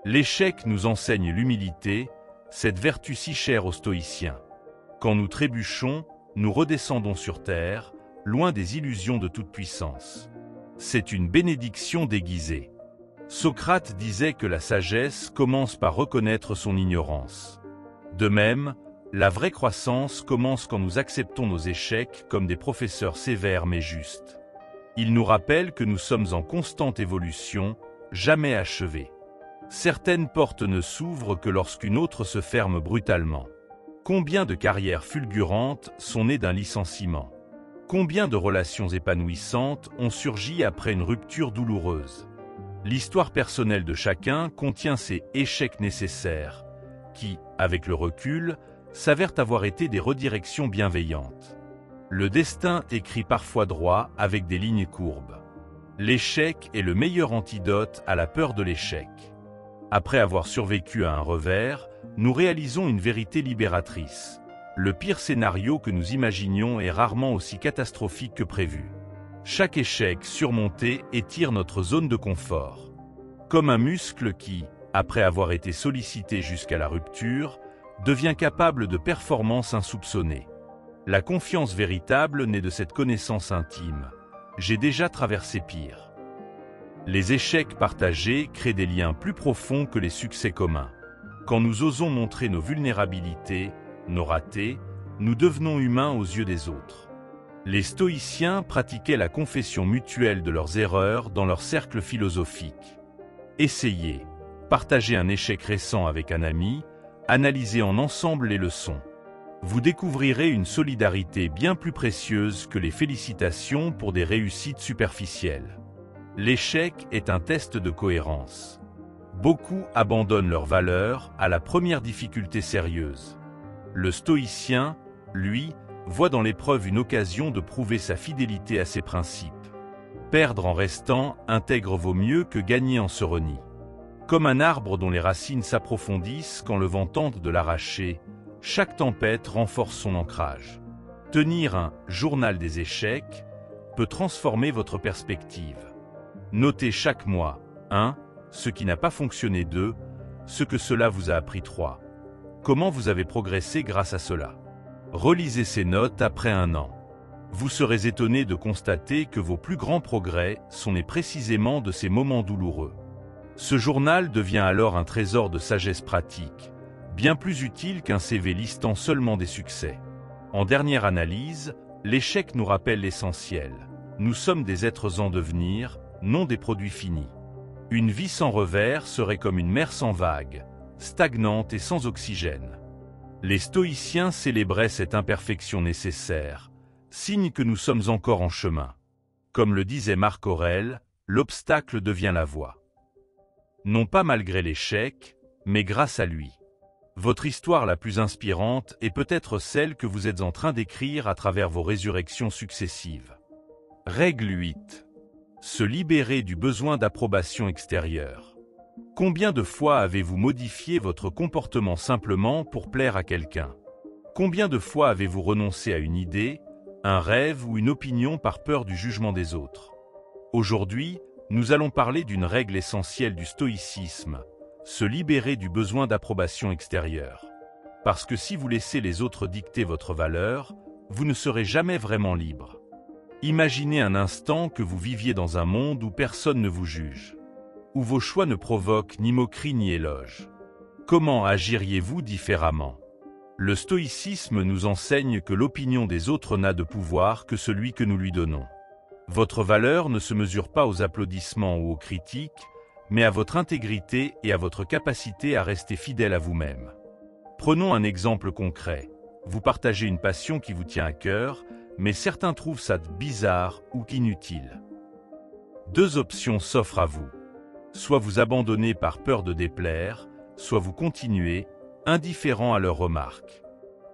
L'échec nous enseigne l'humilité, cette vertu si chère aux stoïciens. Quand nous trébuchons, nous redescendons sur terre, loin des illusions de toute puissance. C'est une bénédiction déguisée. Socrate disait que la sagesse commence par reconnaître son ignorance. De même, la vraie croissance commence quand nous acceptons nos échecs comme des professeurs sévères mais justes. Il nous rappelle que nous sommes en constante évolution, jamais achevés. Certaines portes ne s'ouvrent que lorsqu'une autre se ferme brutalement. Combien de carrières fulgurantes sont nées d'un licenciement? Combien de relations épanouissantes ont surgi après une rupture douloureuse? L'histoire personnelle de chacun contient ces échecs nécessaires, qui, avec le recul, s'avèrent avoir été des redirections bienveillantes. Le destin écrit parfois droit avec des lignes courbes. L'échec est le meilleur antidote à la peur de l'échec. Après avoir survécu à un revers, nous réalisons une vérité libératrice. Le pire scénario que nous imaginions est rarement aussi catastrophique que prévu. Chaque échec surmonté étire notre zone de confort. Comme un muscle qui, après avoir été sollicité jusqu'à la rupture, devient capable de performances insoupçonnées. La confiance véritable naît de cette connaissance intime. J'ai déjà traversé pire. Les échecs partagés créent des liens plus profonds que les succès communs. Quand nous osons montrer nos vulnérabilités, nos ratés, nous devenons humains aux yeux des autres. Les stoïciens pratiquaient la confession mutuelle de leurs erreurs dans leur cercle philosophique. Essayez, partagez un échec récent avec un ami, analysez en ensemble les leçons. Vous découvrirez une solidarité bien plus précieuse que les félicitations pour des réussites superficielles. L'échec est un test de cohérence. Beaucoup abandonnent leurs valeurs à la première difficulté sérieuse. Le stoïcien, lui, voit dans l'épreuve une occasion de prouver sa fidélité à ses principes. Perdre en restant intègre vaut mieux que gagner en se renie. Comme un arbre dont les racines s'approfondissent quand le vent tente de l'arracher, chaque tempête renforce son ancrage. Tenir un « journal des échecs » peut transformer votre perspective. Notez chaque mois 1. Ce qui n'a pas fonctionné 2. Ce que cela vous a appris 3. Comment vous avez progressé grâce à cela. Relisez ces notes après un an. Vous serez étonné de constater que vos plus grands progrès sont nés précisément de ces moments douloureux. Ce journal devient alors un trésor de sagesse pratique, bien plus utile qu'un CV listant seulement des succès. En dernière analyse, l'échec nous rappelle l'essentiel. Nous sommes des êtres en devenir, non des produits finis. Une vie sans revers serait comme une mer sans vagues, stagnante et sans oxygène. Les stoïciens célébraient cette imperfection nécessaire, signe que nous sommes encore en chemin. Comme le disait Marc Aurèle, l'obstacle devient la voie. Non pas malgré l'échec, mais grâce à lui. Votre histoire la plus inspirante est peut-être celle que vous êtes en train d'écrire à travers vos résurrections successives. Règle 8. Se libérer du besoin d'approbation extérieure. Combien de fois avez-vous modifié votre comportement simplement pour plaire à quelqu'un? Combien de fois avez-vous renoncé à une idée, un rêve ou une opinion par peur du jugement des autres? Aujourd'hui, nous allons parler d'une règle essentielle du stoïcisme, se libérer du besoin d'approbation extérieure. Parce que si vous laissez les autres dicter votre valeur, vous ne serez jamais vraiment libre. Imaginez un instant que vous viviez dans un monde où personne ne vous juge, où vos choix ne provoquent ni moquerie ni éloge. Comment agiriez-vous différemment? Le stoïcisme nous enseigne que l'opinion des autres n'a de pouvoir que celui que nous lui donnons. Votre valeur ne se mesure pas aux applaudissements ou aux critiques, mais à votre intégrité et à votre capacité à rester fidèle à vous-même. Prenons un exemple concret. Vous partagez une passion qui vous tient à cœur, mais certains trouvent ça bizarre ou inutile. Deux options s'offrent à vous. Soit vous abandonnez par peur de déplaire, soit vous continuez, indifférent à leurs remarques.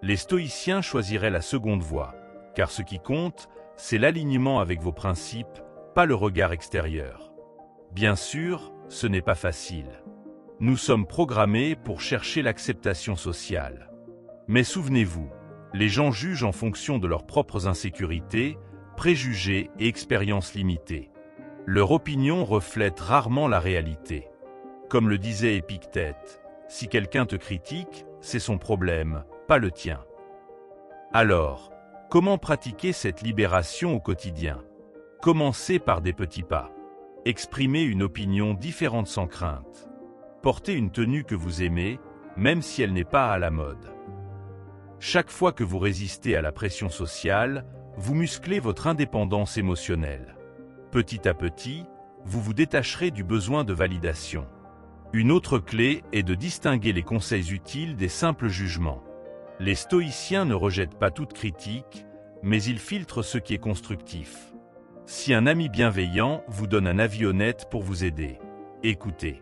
Les stoïciens choisiraient la seconde voie, car ce qui compte, c'est l'alignement avec vos principes, pas le regard extérieur. Bien sûr, ce n'est pas facile. Nous sommes programmés pour chercher l'acceptation sociale. Mais souvenez-vous, les gens jugent en fonction de leurs propres insécurités, préjugés et expériences limitées. Leur opinion reflète rarement la réalité. Comme le disait Épictète, si quelqu'un te critique, c'est son problème, pas le tien. Alors, comment pratiquer cette libération au quotidien? Commencez par des petits pas. Exprimez une opinion différente sans crainte. Portez une tenue que vous aimez, même si elle n'est pas à la mode. Chaque fois que vous résistez à la pression sociale, vous musclez votre indépendance émotionnelle. Petit à petit, vous vous détacherez du besoin de validation. Une autre clé est de distinguer les conseils utiles des simples jugements. Les stoïciens ne rejettent pas toute critique, mais ils filtrent ce qui est constructif. Si un ami bienveillant vous donne un avis honnête pour vous aider, écoutez.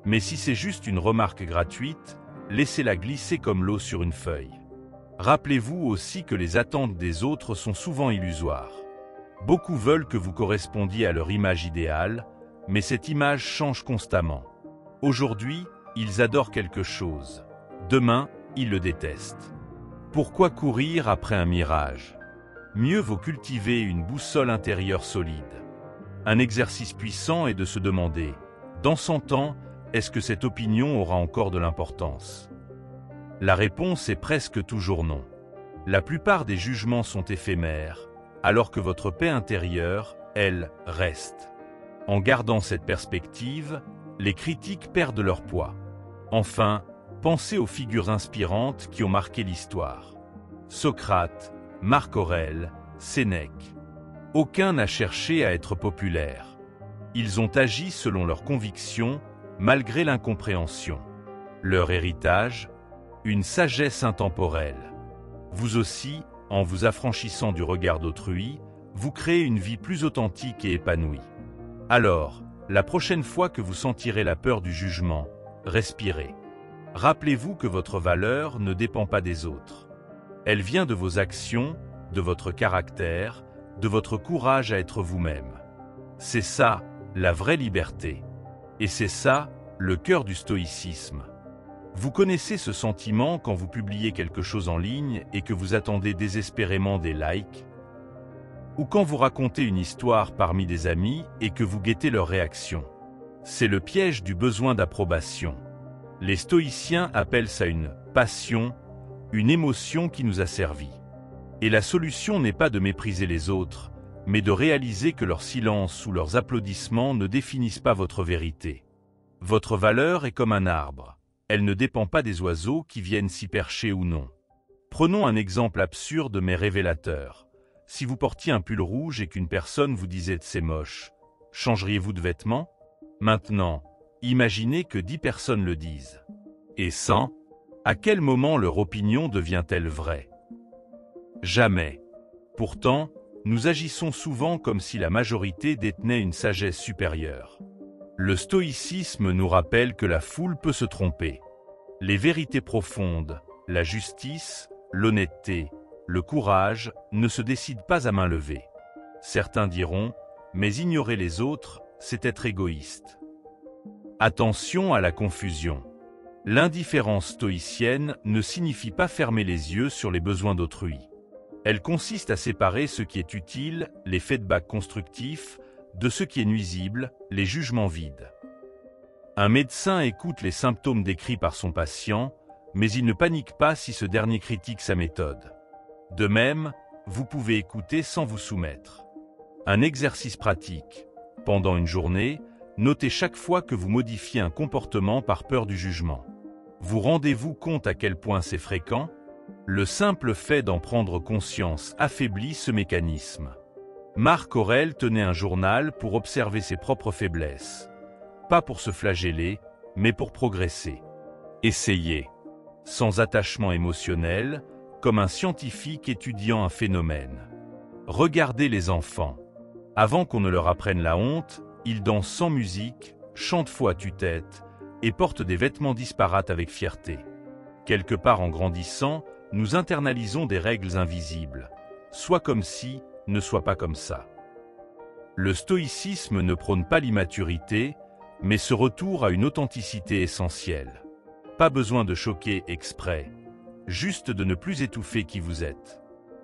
Mais si c'est juste une remarque gratuite, laissez-la glisser comme l'eau sur une feuille. Rappelez-vous aussi que les attentes des autres sont souvent illusoires. Beaucoup veulent que vous correspondiez à leur image idéale, mais cette image change constamment. Aujourd'hui, ils adorent quelque chose. Demain, ils le détestent. Pourquoi courir après un mirage? Mieux vaut cultiver une boussole intérieure solide. Un exercice puissant est de se demander, dans 100 ans, est-ce que cette opinion aura encore de l'importance? La réponse est presque toujours non. La plupart des jugements sont éphémères, alors que votre paix intérieure, elle, reste. En gardant cette perspective, les critiques perdent leur poids. Enfin, pensez aux figures inspirantes qui ont marqué l'histoire. Socrate, Marc Aurèle, Sénèque. Aucun n'a cherché à être populaire. Ils ont agi selon leurs convictions, malgré l'incompréhension. Leur héritage, une sagesse intemporelle. Vous aussi, en vous affranchissant du regard d'autrui, vous créez une vie plus authentique et épanouie. Alors, la prochaine fois que vous sentirez la peur du jugement, respirez. Rappelez-vous que votre valeur ne dépend pas des autres. Elle vient de vos actions, de votre caractère, de votre courage à être vous-même. C'est ça, la vraie liberté. Et c'est ça, le cœur du stoïcisme. Vous connaissez ce sentiment quand vous publiez quelque chose en ligne et que vous attendez désespérément des likes? Ou quand vous racontez une histoire parmi des amis et que vous guettez leur réaction? C'est le piège du besoin d'approbation. Les stoïciens appellent ça une passion, une émotion qui nous a servi. Et la solution n'est pas de mépriser les autres, mais de réaliser que leur silence ou leurs applaudissements ne définissent pas votre vérité. Votre valeur est comme un arbre. Elle ne dépend pas des oiseaux qui viennent s'y percher ou non. Prenons un exemple absurde mais révélateur. Si vous portiez un pull rouge et qu'une personne vous disait « c'est moche », changeriez-vous de vêtements? Maintenant, imaginez que 10 personnes le disent. Et 100, à quel moment leur opinion devient-elle vraie? Jamais. Pourtant, nous agissons souvent comme si la majorité détenait une sagesse supérieure. Le stoïcisme nous rappelle que la foule peut se tromper. Les vérités profondes, la justice, l'honnêteté, le courage ne se décident pas à main levée. Certains diront, mais ignorer les autres, c'est être égoïste. Attention à la confusion. L'indifférence stoïcienne ne signifie pas fermer les yeux sur les besoins d'autrui. Elle consiste à séparer ce qui est utile, les feedbacks constructifs, de ce qui est nuisible, les jugements vides. Un médecin écoute les symptômes décrits par son patient, mais il ne panique pas si ce dernier critique sa méthode. De même, vous pouvez écouter sans vous soumettre. Un exercice pratique. Pendant une journée, notez chaque fois que vous modifiez un comportement par peur du jugement. Vous rendez-vous compte à quel point c'est fréquent? Le simple fait d'en prendre conscience affaiblit ce mécanisme. Marc Aurèle tenait un journal pour observer ses propres faiblesses. Pas pour se flageller, mais pour progresser. Essayez. Sans attachement émotionnel, comme un scientifique étudiant un phénomène. Regardez les enfants. Avant qu'on ne leur apprenne la honte, ils dansent sans musique, chantent faux à tue-tête et portent des vêtements disparates avec fierté. Quelque part en grandissant, nous internalisons des règles invisibles. Soit comme si, ne soit pas comme ça. Le stoïcisme ne prône pas l'immaturité, mais ce retour à une authenticité essentielle. Pas besoin de choquer exprès, juste de ne plus étouffer qui vous êtes.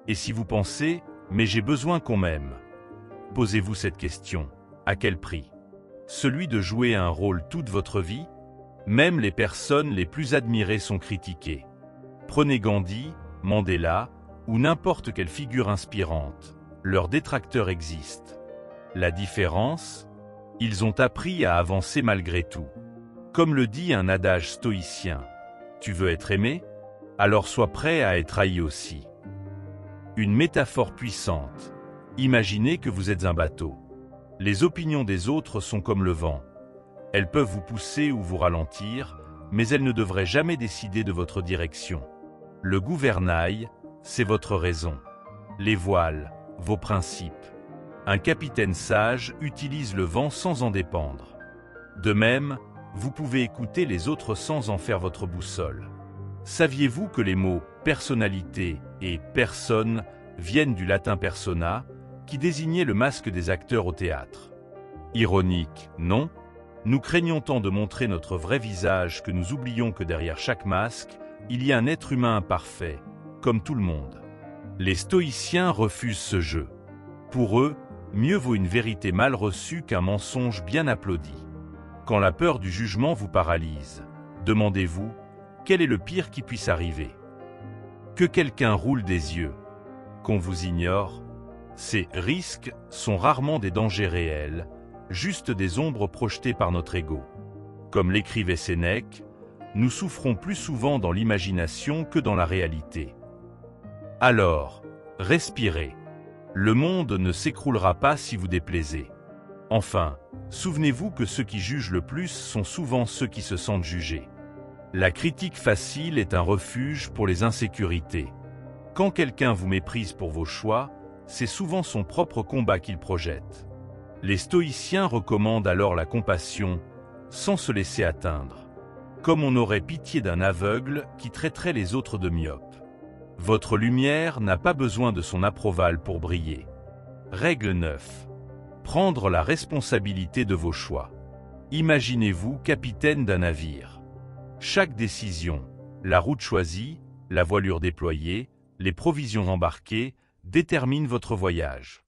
Et si vous pensez, mais j'ai besoin qu'on m'aime, posez-vous cette question, à quel prix? Celui de jouer un rôle toute votre vie? Même les personnes les plus admirées sont critiquées. Prenez Gandhi, Mandela, ou n'importe quelle figure inspirante, leurs détracteurs existent. La différence? Ils ont appris à avancer malgré tout. Comme le dit un adage stoïcien, tu veux être aimé? Alors sois prêt à être haï aussi. Une métaphore puissante. Imaginez que vous êtes un bateau. Les opinions des autres sont comme le vent. Elles peuvent vous pousser ou vous ralentir, mais elles ne devraient jamais décider de votre direction. Le gouvernail, c'est votre raison. Les voiles, vos principes. Un capitaine sage utilise le vent sans en dépendre. De même, vous pouvez écouter les autres sans en faire votre boussole. Saviez-vous que les mots « personnalité » et « personne » viennent du latin persona, qui désignait le masque des acteurs au théâtre? Ironique, non? Nous craignons tant de montrer notre vrai visage que nous oublions que derrière chaque masque, il y a un être humain imparfait, comme tout le monde. Les stoïciens refusent ce jeu. Pour eux, mieux vaut une vérité mal reçue qu'un mensonge bien applaudi. Quand la peur du jugement vous paralyse, demandez-vous, Quel est le pire qui puisse arriver? Que quelqu'un roule des yeux, qu'on vous ignore. Ces risques sont rarement des dangers réels, juste des ombres projetées par notre ego. Comme l'écrivait Sénèque, nous souffrons plus souvent dans l'imagination que dans la réalité. Alors, respirez. Le monde ne s'écroulera pas si vous déplaisez. Enfin, souvenez-vous que ceux qui jugent le plus sont souvent ceux qui se sentent jugés. La critique facile est un refuge pour les insécurités. Quand quelqu'un vous méprise pour vos choix, c'est souvent son propre combat qu'il projette. Les stoïciens recommandent alors la compassion, sans se laisser atteindre. Comme on aurait pitié d'un aveugle qui traiterait les autres de myopes. Votre lumière n'a pas besoin de son approval pour briller. Règle 9. Prendre la responsabilité de vos choix. Imaginez-vous capitaine d'un navire. Chaque décision, la route choisie, la voilure déployée, les provisions embarquées, détermine votre voyage.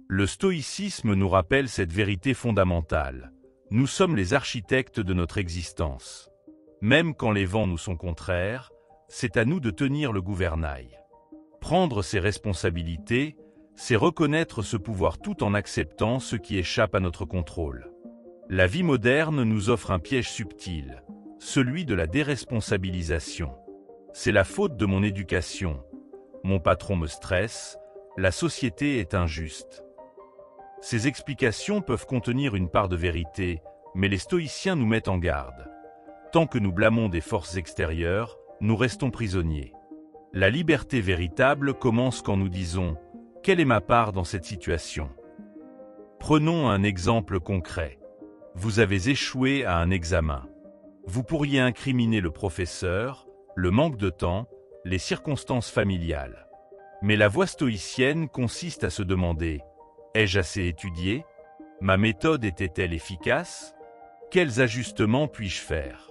Le stoïcisme nous rappelle cette vérité fondamentale. Nous sommes les architectes de notre existence. Même quand les vents nous sont contraires, c'est à nous de tenir le gouvernail. Prendre ses responsabilités, c'est reconnaître ce pouvoir tout en acceptant ce qui échappe à notre contrôle. La vie moderne nous offre un piège subtil, celui de la déresponsabilisation. C'est la faute de mon éducation. Mon patron me stresse, la société est injuste. Ces explications peuvent contenir une part de vérité, mais les stoïciens nous mettent en garde. Tant que nous blâmons des forces extérieures, nous restons prisonniers. La liberté véritable commence quand nous disons « Quelle est ma part dans cette situation ?» Prenons un exemple concret. Vous avez échoué à un examen. Vous pourriez incriminer le professeur, le manque de temps, les circonstances familiales. Mais la voie stoïcienne consiste à se demander « Ai-je assez étudié? Ma méthode était-elle efficace? Quels ajustements puis-je faire ?»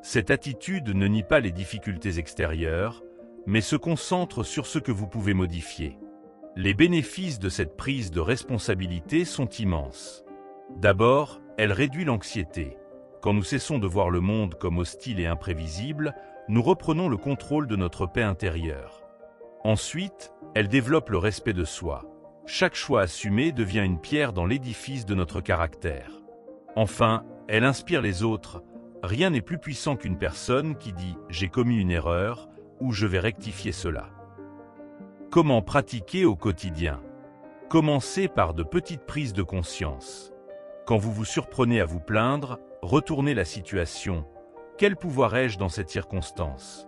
Cette attitude ne nie pas les difficultés extérieures, mais se concentre sur ce que vous pouvez modifier. Les bénéfices de cette prise de responsabilité sont immenses. D'abord, elle réduit l'anxiété. Quand nous cessons de voir le monde comme hostile et imprévisible, nous reprenons le contrôle de notre paix intérieure. Ensuite, elle développe le respect de soi. Chaque choix assumé devient une pierre dans l'édifice de notre caractère. Enfin, elle inspire les autres. Rien n'est plus puissant qu'une personne qui dit « j'ai commis une erreur » ou « je vais rectifier cela ». Comment pratiquer au quotidien? Commencez par de petites prises de conscience. Quand vous vous surprenez à vous plaindre, retournez la situation. Quel pouvoir ai-je dans cette circonstance?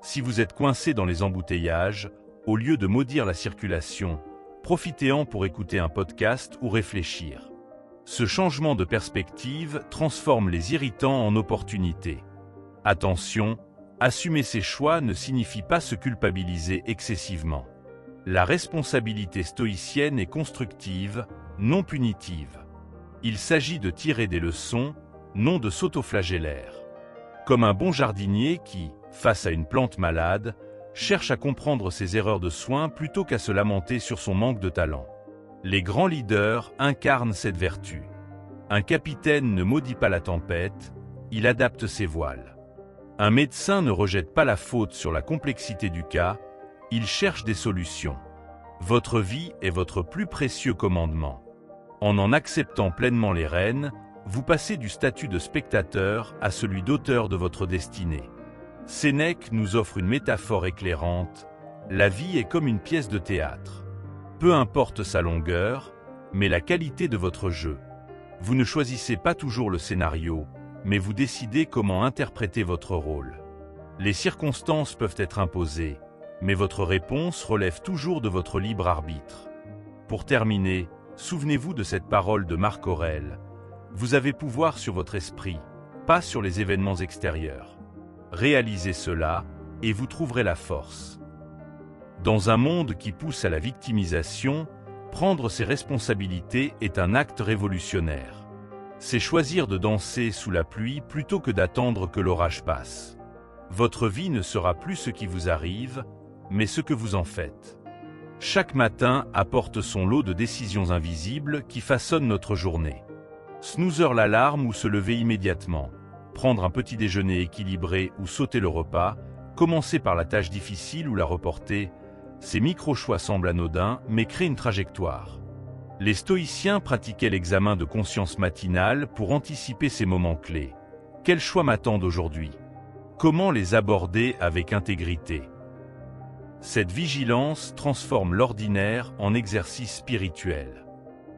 Si vous êtes coincé dans les embouteillages, au lieu de maudire la circulation, profitez-en pour écouter un podcast ou réfléchir. Ce changement de perspective transforme les irritants en opportunités. Attention, assumer ses choix ne signifie pas se culpabiliser excessivement. La responsabilité stoïcienne est constructive, non punitive. Il s'agit de tirer des leçons, non de s'autoflageller. Comme un bon jardinier qui, face à une plante malade, cherche à comprendre ses erreurs de soins plutôt qu'à se lamenter sur son manque de talent. Les grands leaders incarnent cette vertu. Un capitaine ne maudit pas la tempête, il adapte ses voiles. Un médecin ne rejette pas la faute sur la complexité du cas, il cherche des solutions. Votre vie est votre plus précieux commandement. En acceptant pleinement les rênes, vous passez du statut de spectateur à celui d'auteur de votre destinée. Sénèque nous offre une métaphore éclairante. La vie est comme une pièce de théâtre. Peu importe sa longueur, mais la qualité de votre jeu. Vous ne choisissez pas toujours le scénario, mais vous décidez comment interpréter votre rôle. Les circonstances peuvent être imposées, mais votre réponse relève toujours de votre libre arbitre. Pour terminer, souvenez-vous de cette parole de Marc Aurèle. Vous avez pouvoir sur votre esprit, pas sur les événements extérieurs. Réalisez cela, et vous trouverez la force. Dans un monde qui pousse à la victimisation, prendre ses responsabilités est un acte révolutionnaire. C'est choisir de danser sous la pluie plutôt que d'attendre que l'orage passe. Votre vie ne sera plus ce qui vous arrive, mais ce que vous en faites. Chaque matin apporte son lot de décisions invisibles qui façonnent notre journée. Snoozer l'alarme ou se lever immédiatement. prendre un petit déjeuner équilibré ou sauter le repas, commencer par la tâche difficile ou la reporter, ces micro-choix semblent anodins mais créent une trajectoire. Les stoïciens pratiquaient l'examen de conscience matinale pour anticiper ces moments clés. Quels choix m'attendent aujourd'hui? Comment les aborder avec intégrité? Cette vigilance transforme l'ordinaire en exercice spirituel.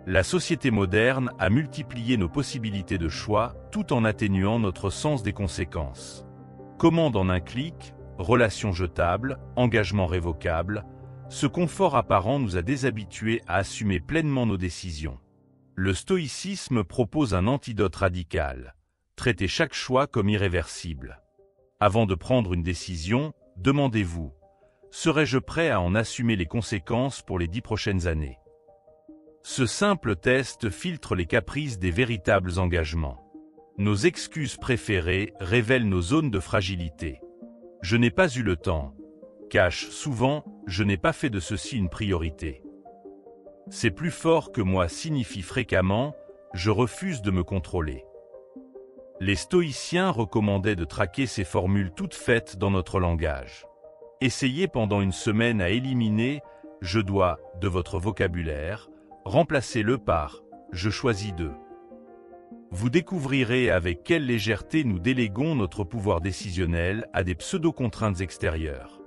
La société moderne a multiplié nos possibilités de choix tout en atténuant notre sens des conséquences. Commande en un clic, relations jetables, engagements révocables, ce confort apparent nous a déshabitués à assumer pleinement nos décisions. Le stoïcisme propose un antidote radical. Traitez chaque choix comme irréversible. Avant de prendre une décision, demandez-vous: serais-je prêt à en assumer les conséquences pour les 10 prochaines années? Ce simple test filtre les caprices des véritables engagements. Nos excuses préférées révèlent nos zones de fragilité. Je n'ai pas eu le temps. Cache souvent, je n'ai pas fait de ceci une priorité. C'est plus fort que moi signifie fréquemment, je refuse de me contrôler. Les stoïciens recommandaient de traquer ces formules toutes faites dans notre langage. Essayez pendant une semaine à éliminer « je dois » de votre vocabulaire, remplacez-le par « je choisis de ». Vous découvrirez avec quelle légèreté nous déléguons notre pouvoir décisionnel à des pseudo-contraintes extérieures.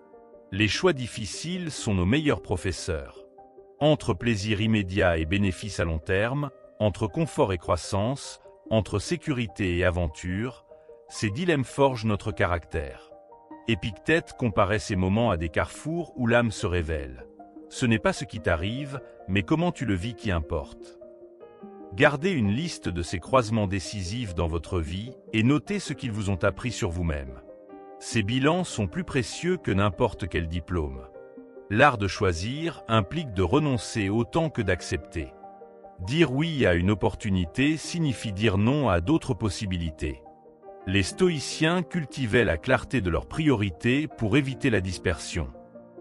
Les choix difficiles sont nos meilleurs professeurs. Entre plaisir immédiat et bénéfice à long terme, entre confort et croissance, entre sécurité et aventure, ces dilemmes forgent notre caractère. Épictète comparait ces moments à des carrefours où l'âme se révèle. Ce n'est pas ce qui t'arrive, mais comment tu le vis qui importe. Gardez une liste de ces croisements décisifs dans votre vie et notez ce qu'ils vous ont appris sur vous-même. Ces bilans sont plus précieux que n'importe quel diplôme. L'art de choisir implique de renoncer autant que d'accepter. Dire oui à une opportunité signifie dire non à d'autres possibilités. Les stoïciens cultivaient la clarté de leurs priorités pour éviter la dispersion.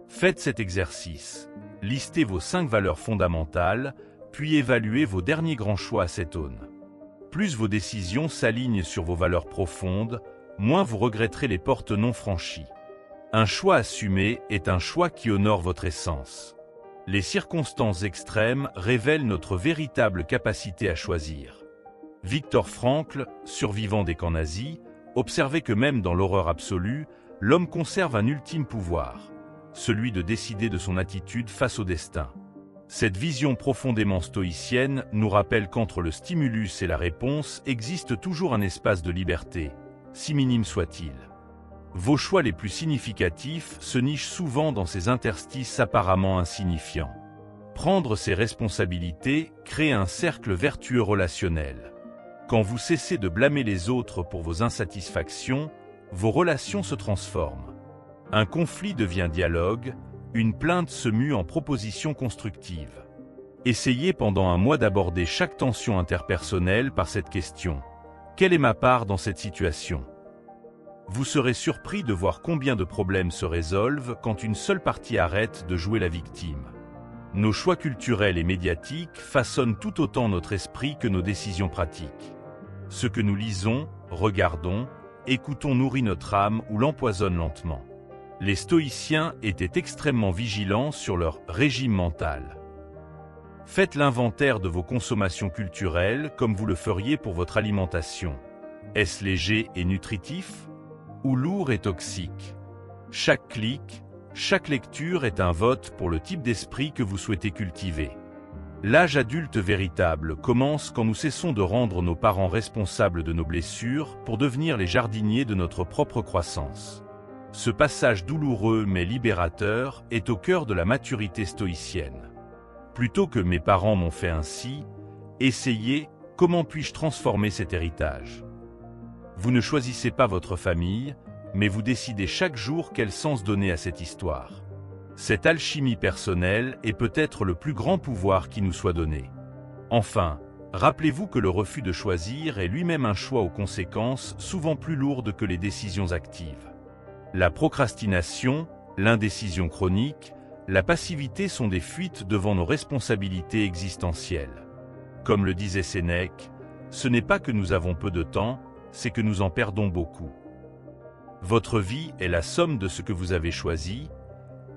Faites cet exercice. Listez vos 5 valeurs fondamentales, puis évaluez vos derniers grands choix à cette aune. Plus vos décisions s'alignent sur vos valeurs profondes, moins vous regretterez les portes non franchies. Un choix assumé est un choix qui honore votre essence. Les circonstances extrêmes révèlent notre véritable capacité à choisir. Viktor Frankl, survivant des camps nazis, observait que même dans l'horreur absolue, l'homme conserve un ultime pouvoir, celui de décider de son attitude face au destin. Cette vision profondément stoïcienne nous rappelle qu'entre le stimulus et la réponse existe toujours un espace de liberté, si minime soit-il. Vos choix les plus significatifs se nichent souvent dans ces interstices apparemment insignifiants. Prendre ses responsabilités crée un cercle vertueux relationnel. Quand vous cessez de blâmer les autres pour vos insatisfactions, vos relations se transforment. Un conflit devient dialogue, une plainte se mue en proposition constructive. Essayez pendant un mois d'aborder chaque tension interpersonnelle par cette question. Quelle est ma part dans cette situation? Vous serez surpris de voir combien de problèmes se résolvent quand une seule partie arrête de jouer la victime. Nos choix culturels et médiatiques façonnent tout autant notre esprit que nos décisions pratiques. Ce que nous lisons, regardons, écoutons nourrit notre âme ou l'empoisonne lentement. Les stoïciens étaient extrêmement vigilants sur leur régime mental. Faites l'inventaire de vos consommations culturelles comme vous le feriez pour votre alimentation. Est-ce léger et nutritif? Ou lourd et toxique? Chaque clic, chaque lecture est un vote pour le type d'esprit que vous souhaitez cultiver. L'âge adulte véritable commence quand nous cessons de rendre nos parents responsables de nos blessures pour devenir les jardiniers de notre propre croissance. Ce passage douloureux mais libérateur est au cœur de la maturité stoïcienne. Plutôt que mes parents m'ont fait ainsi, essayez comment puis-je transformer cet héritage. Vous ne choisissez pas votre famille, mais vous décidez chaque jour quel sens donner à cette histoire. Cette alchimie personnelle est peut-être le plus grand pouvoir qui nous soit donné. Enfin, rappelez-vous que le refus de choisir est lui-même un choix aux conséquences souvent plus lourdes que les décisions actives. La procrastination, l'indécision chronique, la passivité sont des fuites devant nos responsabilités existentielles. Comme le disait Sénèque, ce n'est pas que nous avons peu de temps, c'est que nous en perdons beaucoup. Votre vie est la somme de ce que vous avez choisi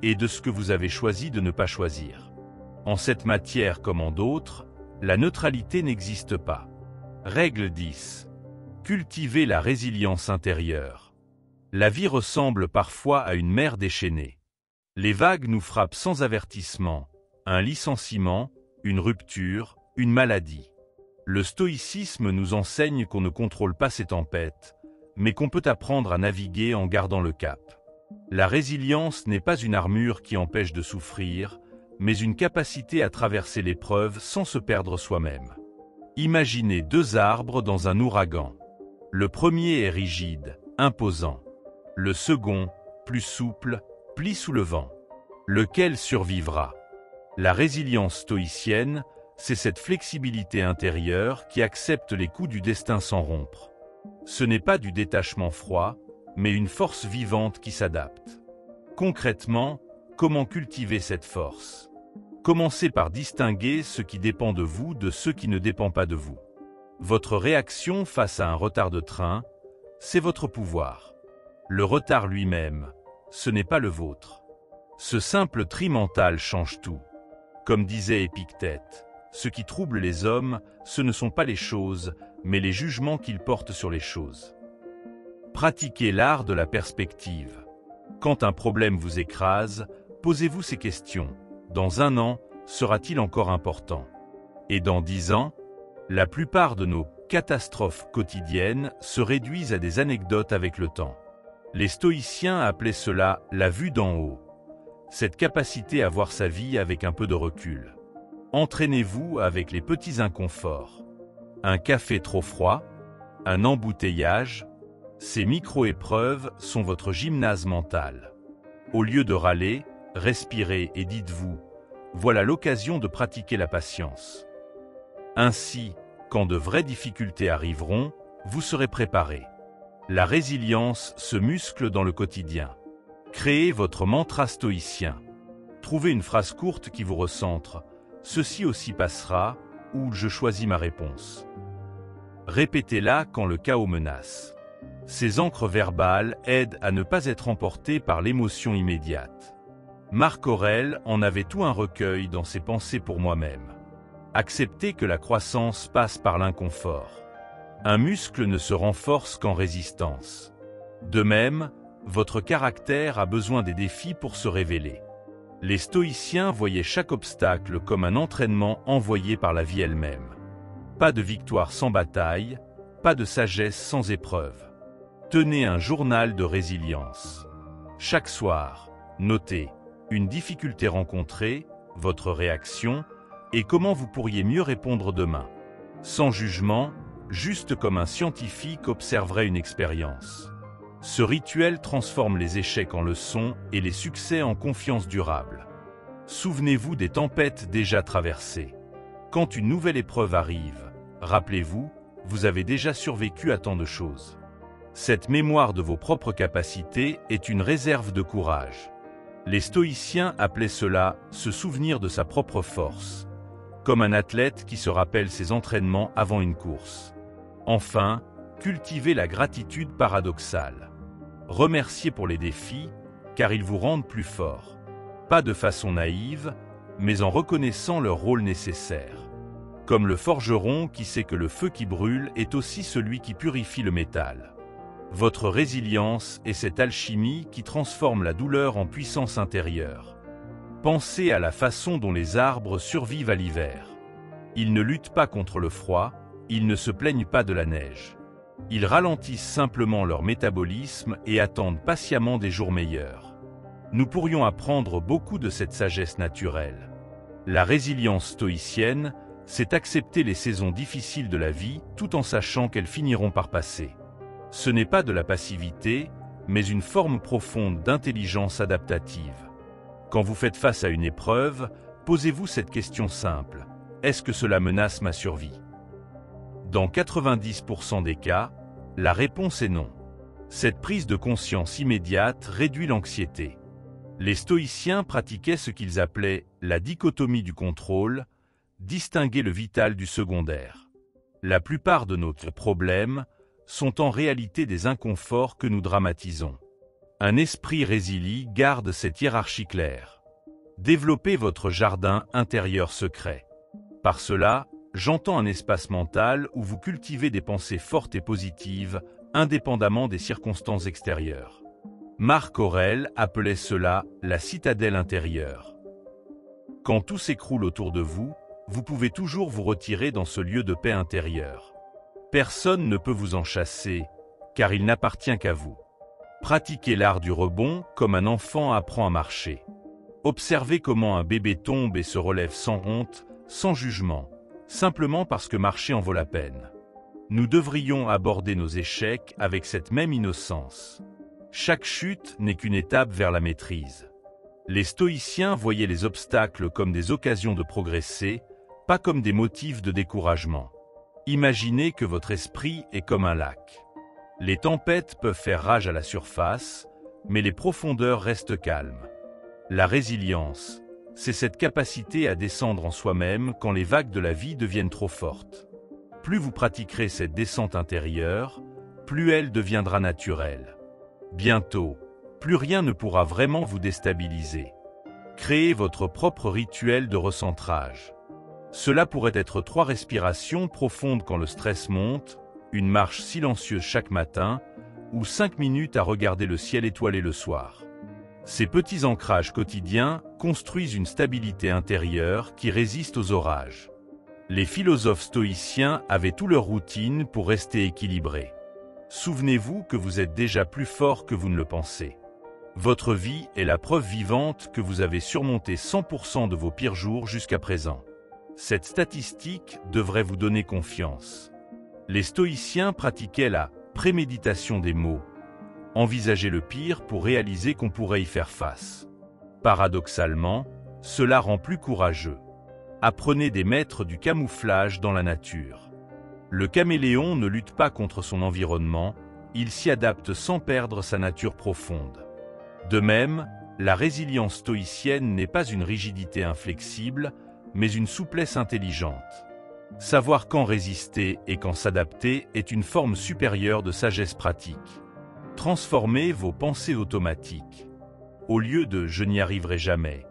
et de ce que vous avez choisi de ne pas choisir. En cette matière comme en d'autres, la neutralité n'existe pas. Règle 10. Cultivez la résilience intérieure. La vie ressemble parfois à une mer déchaînée. Les vagues nous frappent sans avertissement, un licenciement, une rupture, une maladie. Le stoïcisme nous enseigne qu'on ne contrôle pas ces tempêtes, mais qu'on peut apprendre à naviguer en gardant le cap. La résilience n'est pas une armure qui empêche de souffrir, mais une capacité à traverser l'épreuve sans se perdre soi-même. Imaginez deux arbres dans un ouragan. Le premier est rigide, imposant. Le second, plus souple, plie sous le vent. Lequel survivra? La résilience stoïcienne, c'est cette flexibilité intérieure qui accepte les coups du destin sans rompre. Ce n'est pas du détachement froid, mais une force vivante qui s'adapte. Concrètement, comment cultiver cette force? Commencez par distinguer ce qui dépend de vous de ce qui ne dépend pas de vous. Votre réaction face à un retard de train, c'est votre pouvoir. Le retard lui-même, ce n'est pas le vôtre. Ce simple tri mental change tout. Comme disait Épictète, ce qui trouble les hommes, ce ne sont pas les choses, mais les jugements qu'ils portent sur les choses. Pratiquez l'art de la perspective. Quand un problème vous écrase, posez-vous ces questions. Dans 1 an, sera-t-il encore important? Et dans 10 ans? La plupart de nos catastrophes quotidiennes se réduisent à des anecdotes avec le temps. Les stoïciens appelaient cela la vue d'en haut. Cette capacité à voir sa vie avec un peu de recul. Entraînez-vous avec les petits inconforts. Un café trop froid, un embouteillage, ces micro-épreuves sont votre gymnase mental. Au lieu de râler, respirez et dites-vous, voilà l'occasion de pratiquer la patience. Ainsi, quand de vraies difficultés arriveront, vous serez préparé. La résilience se muscle dans le quotidien. Créez votre mantra stoïcien. Trouvez une phrase courte qui vous recentre. Ceci aussi passera, ou je choisis ma réponse. Répétez-la quand le chaos menace. Ces ancres verbales aident à ne pas être emporté par l'émotion immédiate. Marc Aurèle en avait tout un recueil dans ses pensées pour moi-même. Acceptez que la croissance passe par l'inconfort. Un muscle ne se renforce qu'en résistance. De même, votre caractère a besoin des défis pour se révéler. Les stoïciens voyaient chaque obstacle comme un entraînement envoyé par la vie elle-même. Pas de victoire sans bataille, pas de sagesse sans épreuve. Tenez un journal de résilience. Chaque soir, notez une difficulté rencontrée, votre réaction, et comment vous pourriez mieux répondre demain. Sans jugement, juste comme un scientifique observerait une expérience. Ce rituel transforme les échecs en leçons et les succès en confiance durable. Souvenez-vous des tempêtes déjà traversées. Quand une nouvelle épreuve arrive, rappelez-vous, vous avez déjà survécu à tant de choses. Cette mémoire de vos propres capacités est une réserve de courage. Les stoïciens appelaient cela « se souvenir de sa propre force », comme un athlète qui se rappelle ses entraînements avant une course. Enfin, cultivez la gratitude paradoxale. Remerciez pour les défis, car ils vous rendent plus fort. Pas de façon naïve, mais en reconnaissant leur rôle nécessaire. Comme le forgeron qui sait que le feu qui brûle est aussi celui qui purifie le métal. Votre résilience est cette alchimie qui transforme la douleur en puissance intérieure. Pensez à la façon dont les arbres survivent à l'hiver. Ils ne luttent pas contre le froid, ils ne se plaignent pas de la neige. Ils ralentissent simplement leur métabolisme et attendent patiemment des jours meilleurs. Nous pourrions apprendre beaucoup de cette sagesse naturelle. La résilience stoïcienne, c'est accepter les saisons difficiles de la vie tout en sachant qu'elles finiront par passer. Ce n'est pas de la passivité, mais une forme profonde d'intelligence adaptative. Quand vous faites face à une épreuve, posez-vous cette question simple. Est-ce que cela menace ma survie? Dans 90% des cas, la réponse est non. Cette prise de conscience immédiate réduit l'anxiété. Les stoïciens pratiquaient ce qu'ils appelaient la dichotomie du contrôle, distinguer le vital du secondaire. La plupart de nos problèmes, sont en réalité des inconforts que nous dramatisons. Un esprit résilient garde cette hiérarchie claire. Développez votre jardin intérieur secret. Par cela, j'entends un espace mental où vous cultivez des pensées fortes et positives, indépendamment des circonstances extérieures. Marc Aurèle appelait cela la citadelle intérieure. Quand tout s'écroule autour de vous, vous pouvez toujours vous retirer dans ce lieu de paix intérieure. Personne ne peut vous en chasser, car il n'appartient qu'à vous. Pratiquez l'art du rebond comme un enfant apprend à marcher. Observez comment un bébé tombe et se relève sans honte, sans jugement, simplement parce que marcher en vaut la peine. Nous devrions aborder nos échecs avec cette même innocence. Chaque chute n'est qu'une étape vers la maîtrise. Les stoïciens voyaient les obstacles comme des occasions de progresser, pas comme des motifs de découragement. Imaginez que votre esprit est comme un lac. Les tempêtes peuvent faire rage à la surface, mais les profondeurs restent calmes. La résilience, c'est cette capacité à descendre en soi-même quand les vagues de la vie deviennent trop fortes. Plus vous pratiquerez cette descente intérieure, plus elle deviendra naturelle. Bientôt, plus rien ne pourra vraiment vous déstabiliser. Créez votre propre rituel de recentrage. Cela pourrait être 3 respirations profondes quand le stress monte, une marche silencieuse chaque matin, ou 5 minutes à regarder le ciel étoilé le soir. Ces petits ancrages quotidiens construisent une stabilité intérieure qui résiste aux orages. Les philosophes stoïciens avaient toute leur routine pour rester équilibrés. Souvenez-vous que vous êtes déjà plus fort que vous ne le pensez. Votre vie est la preuve vivante que vous avez surmonté 100% de vos pires jours jusqu'à présent. Cette statistique devrait vous donner confiance. Les stoïciens pratiquaient la préméditation des maux. Envisager le pire pour réaliser qu'on pourrait y faire face. Paradoxalement, cela rend plus courageux. Apprenez des maîtres du camouflage dans la nature. Le caméléon ne lutte pas contre son environnement, il s'y adapte sans perdre sa nature profonde. De même, la résilience stoïcienne n'est pas une rigidité inflexible, mais une souplesse intelligente. Savoir quand résister et quand s'adapter est une forme supérieure de sagesse pratique. Transformez vos pensées automatiques. Au lieu de « je n'y arriverai jamais »,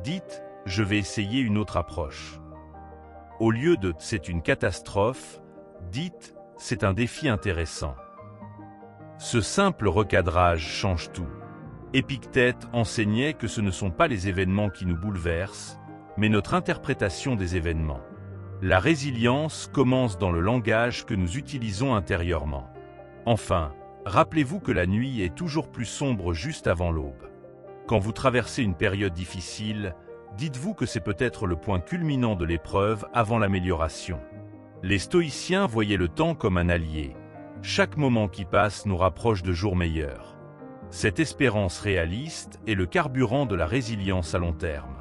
dites « je vais essayer une autre approche ». Au lieu de « c'est une catastrophe », dites « c'est un défi intéressant ». Ce simple recadrage change tout. Épictète enseignait que ce ne sont pas les événements qui nous bouleversent, mais notre interprétation des événements. La résilience commence dans le langage que nous utilisons intérieurement. Enfin, rappelez-vous que la nuit est toujours plus sombre juste avant l'aube. Quand vous traversez une période difficile, dites-vous que c'est peut-être le point culminant de l'épreuve avant l'amélioration. Les stoïciens voyaient le temps comme un allié. Chaque moment qui passe nous rapproche de jours meilleurs. Cette espérance réaliste est le carburant de la résilience à long terme.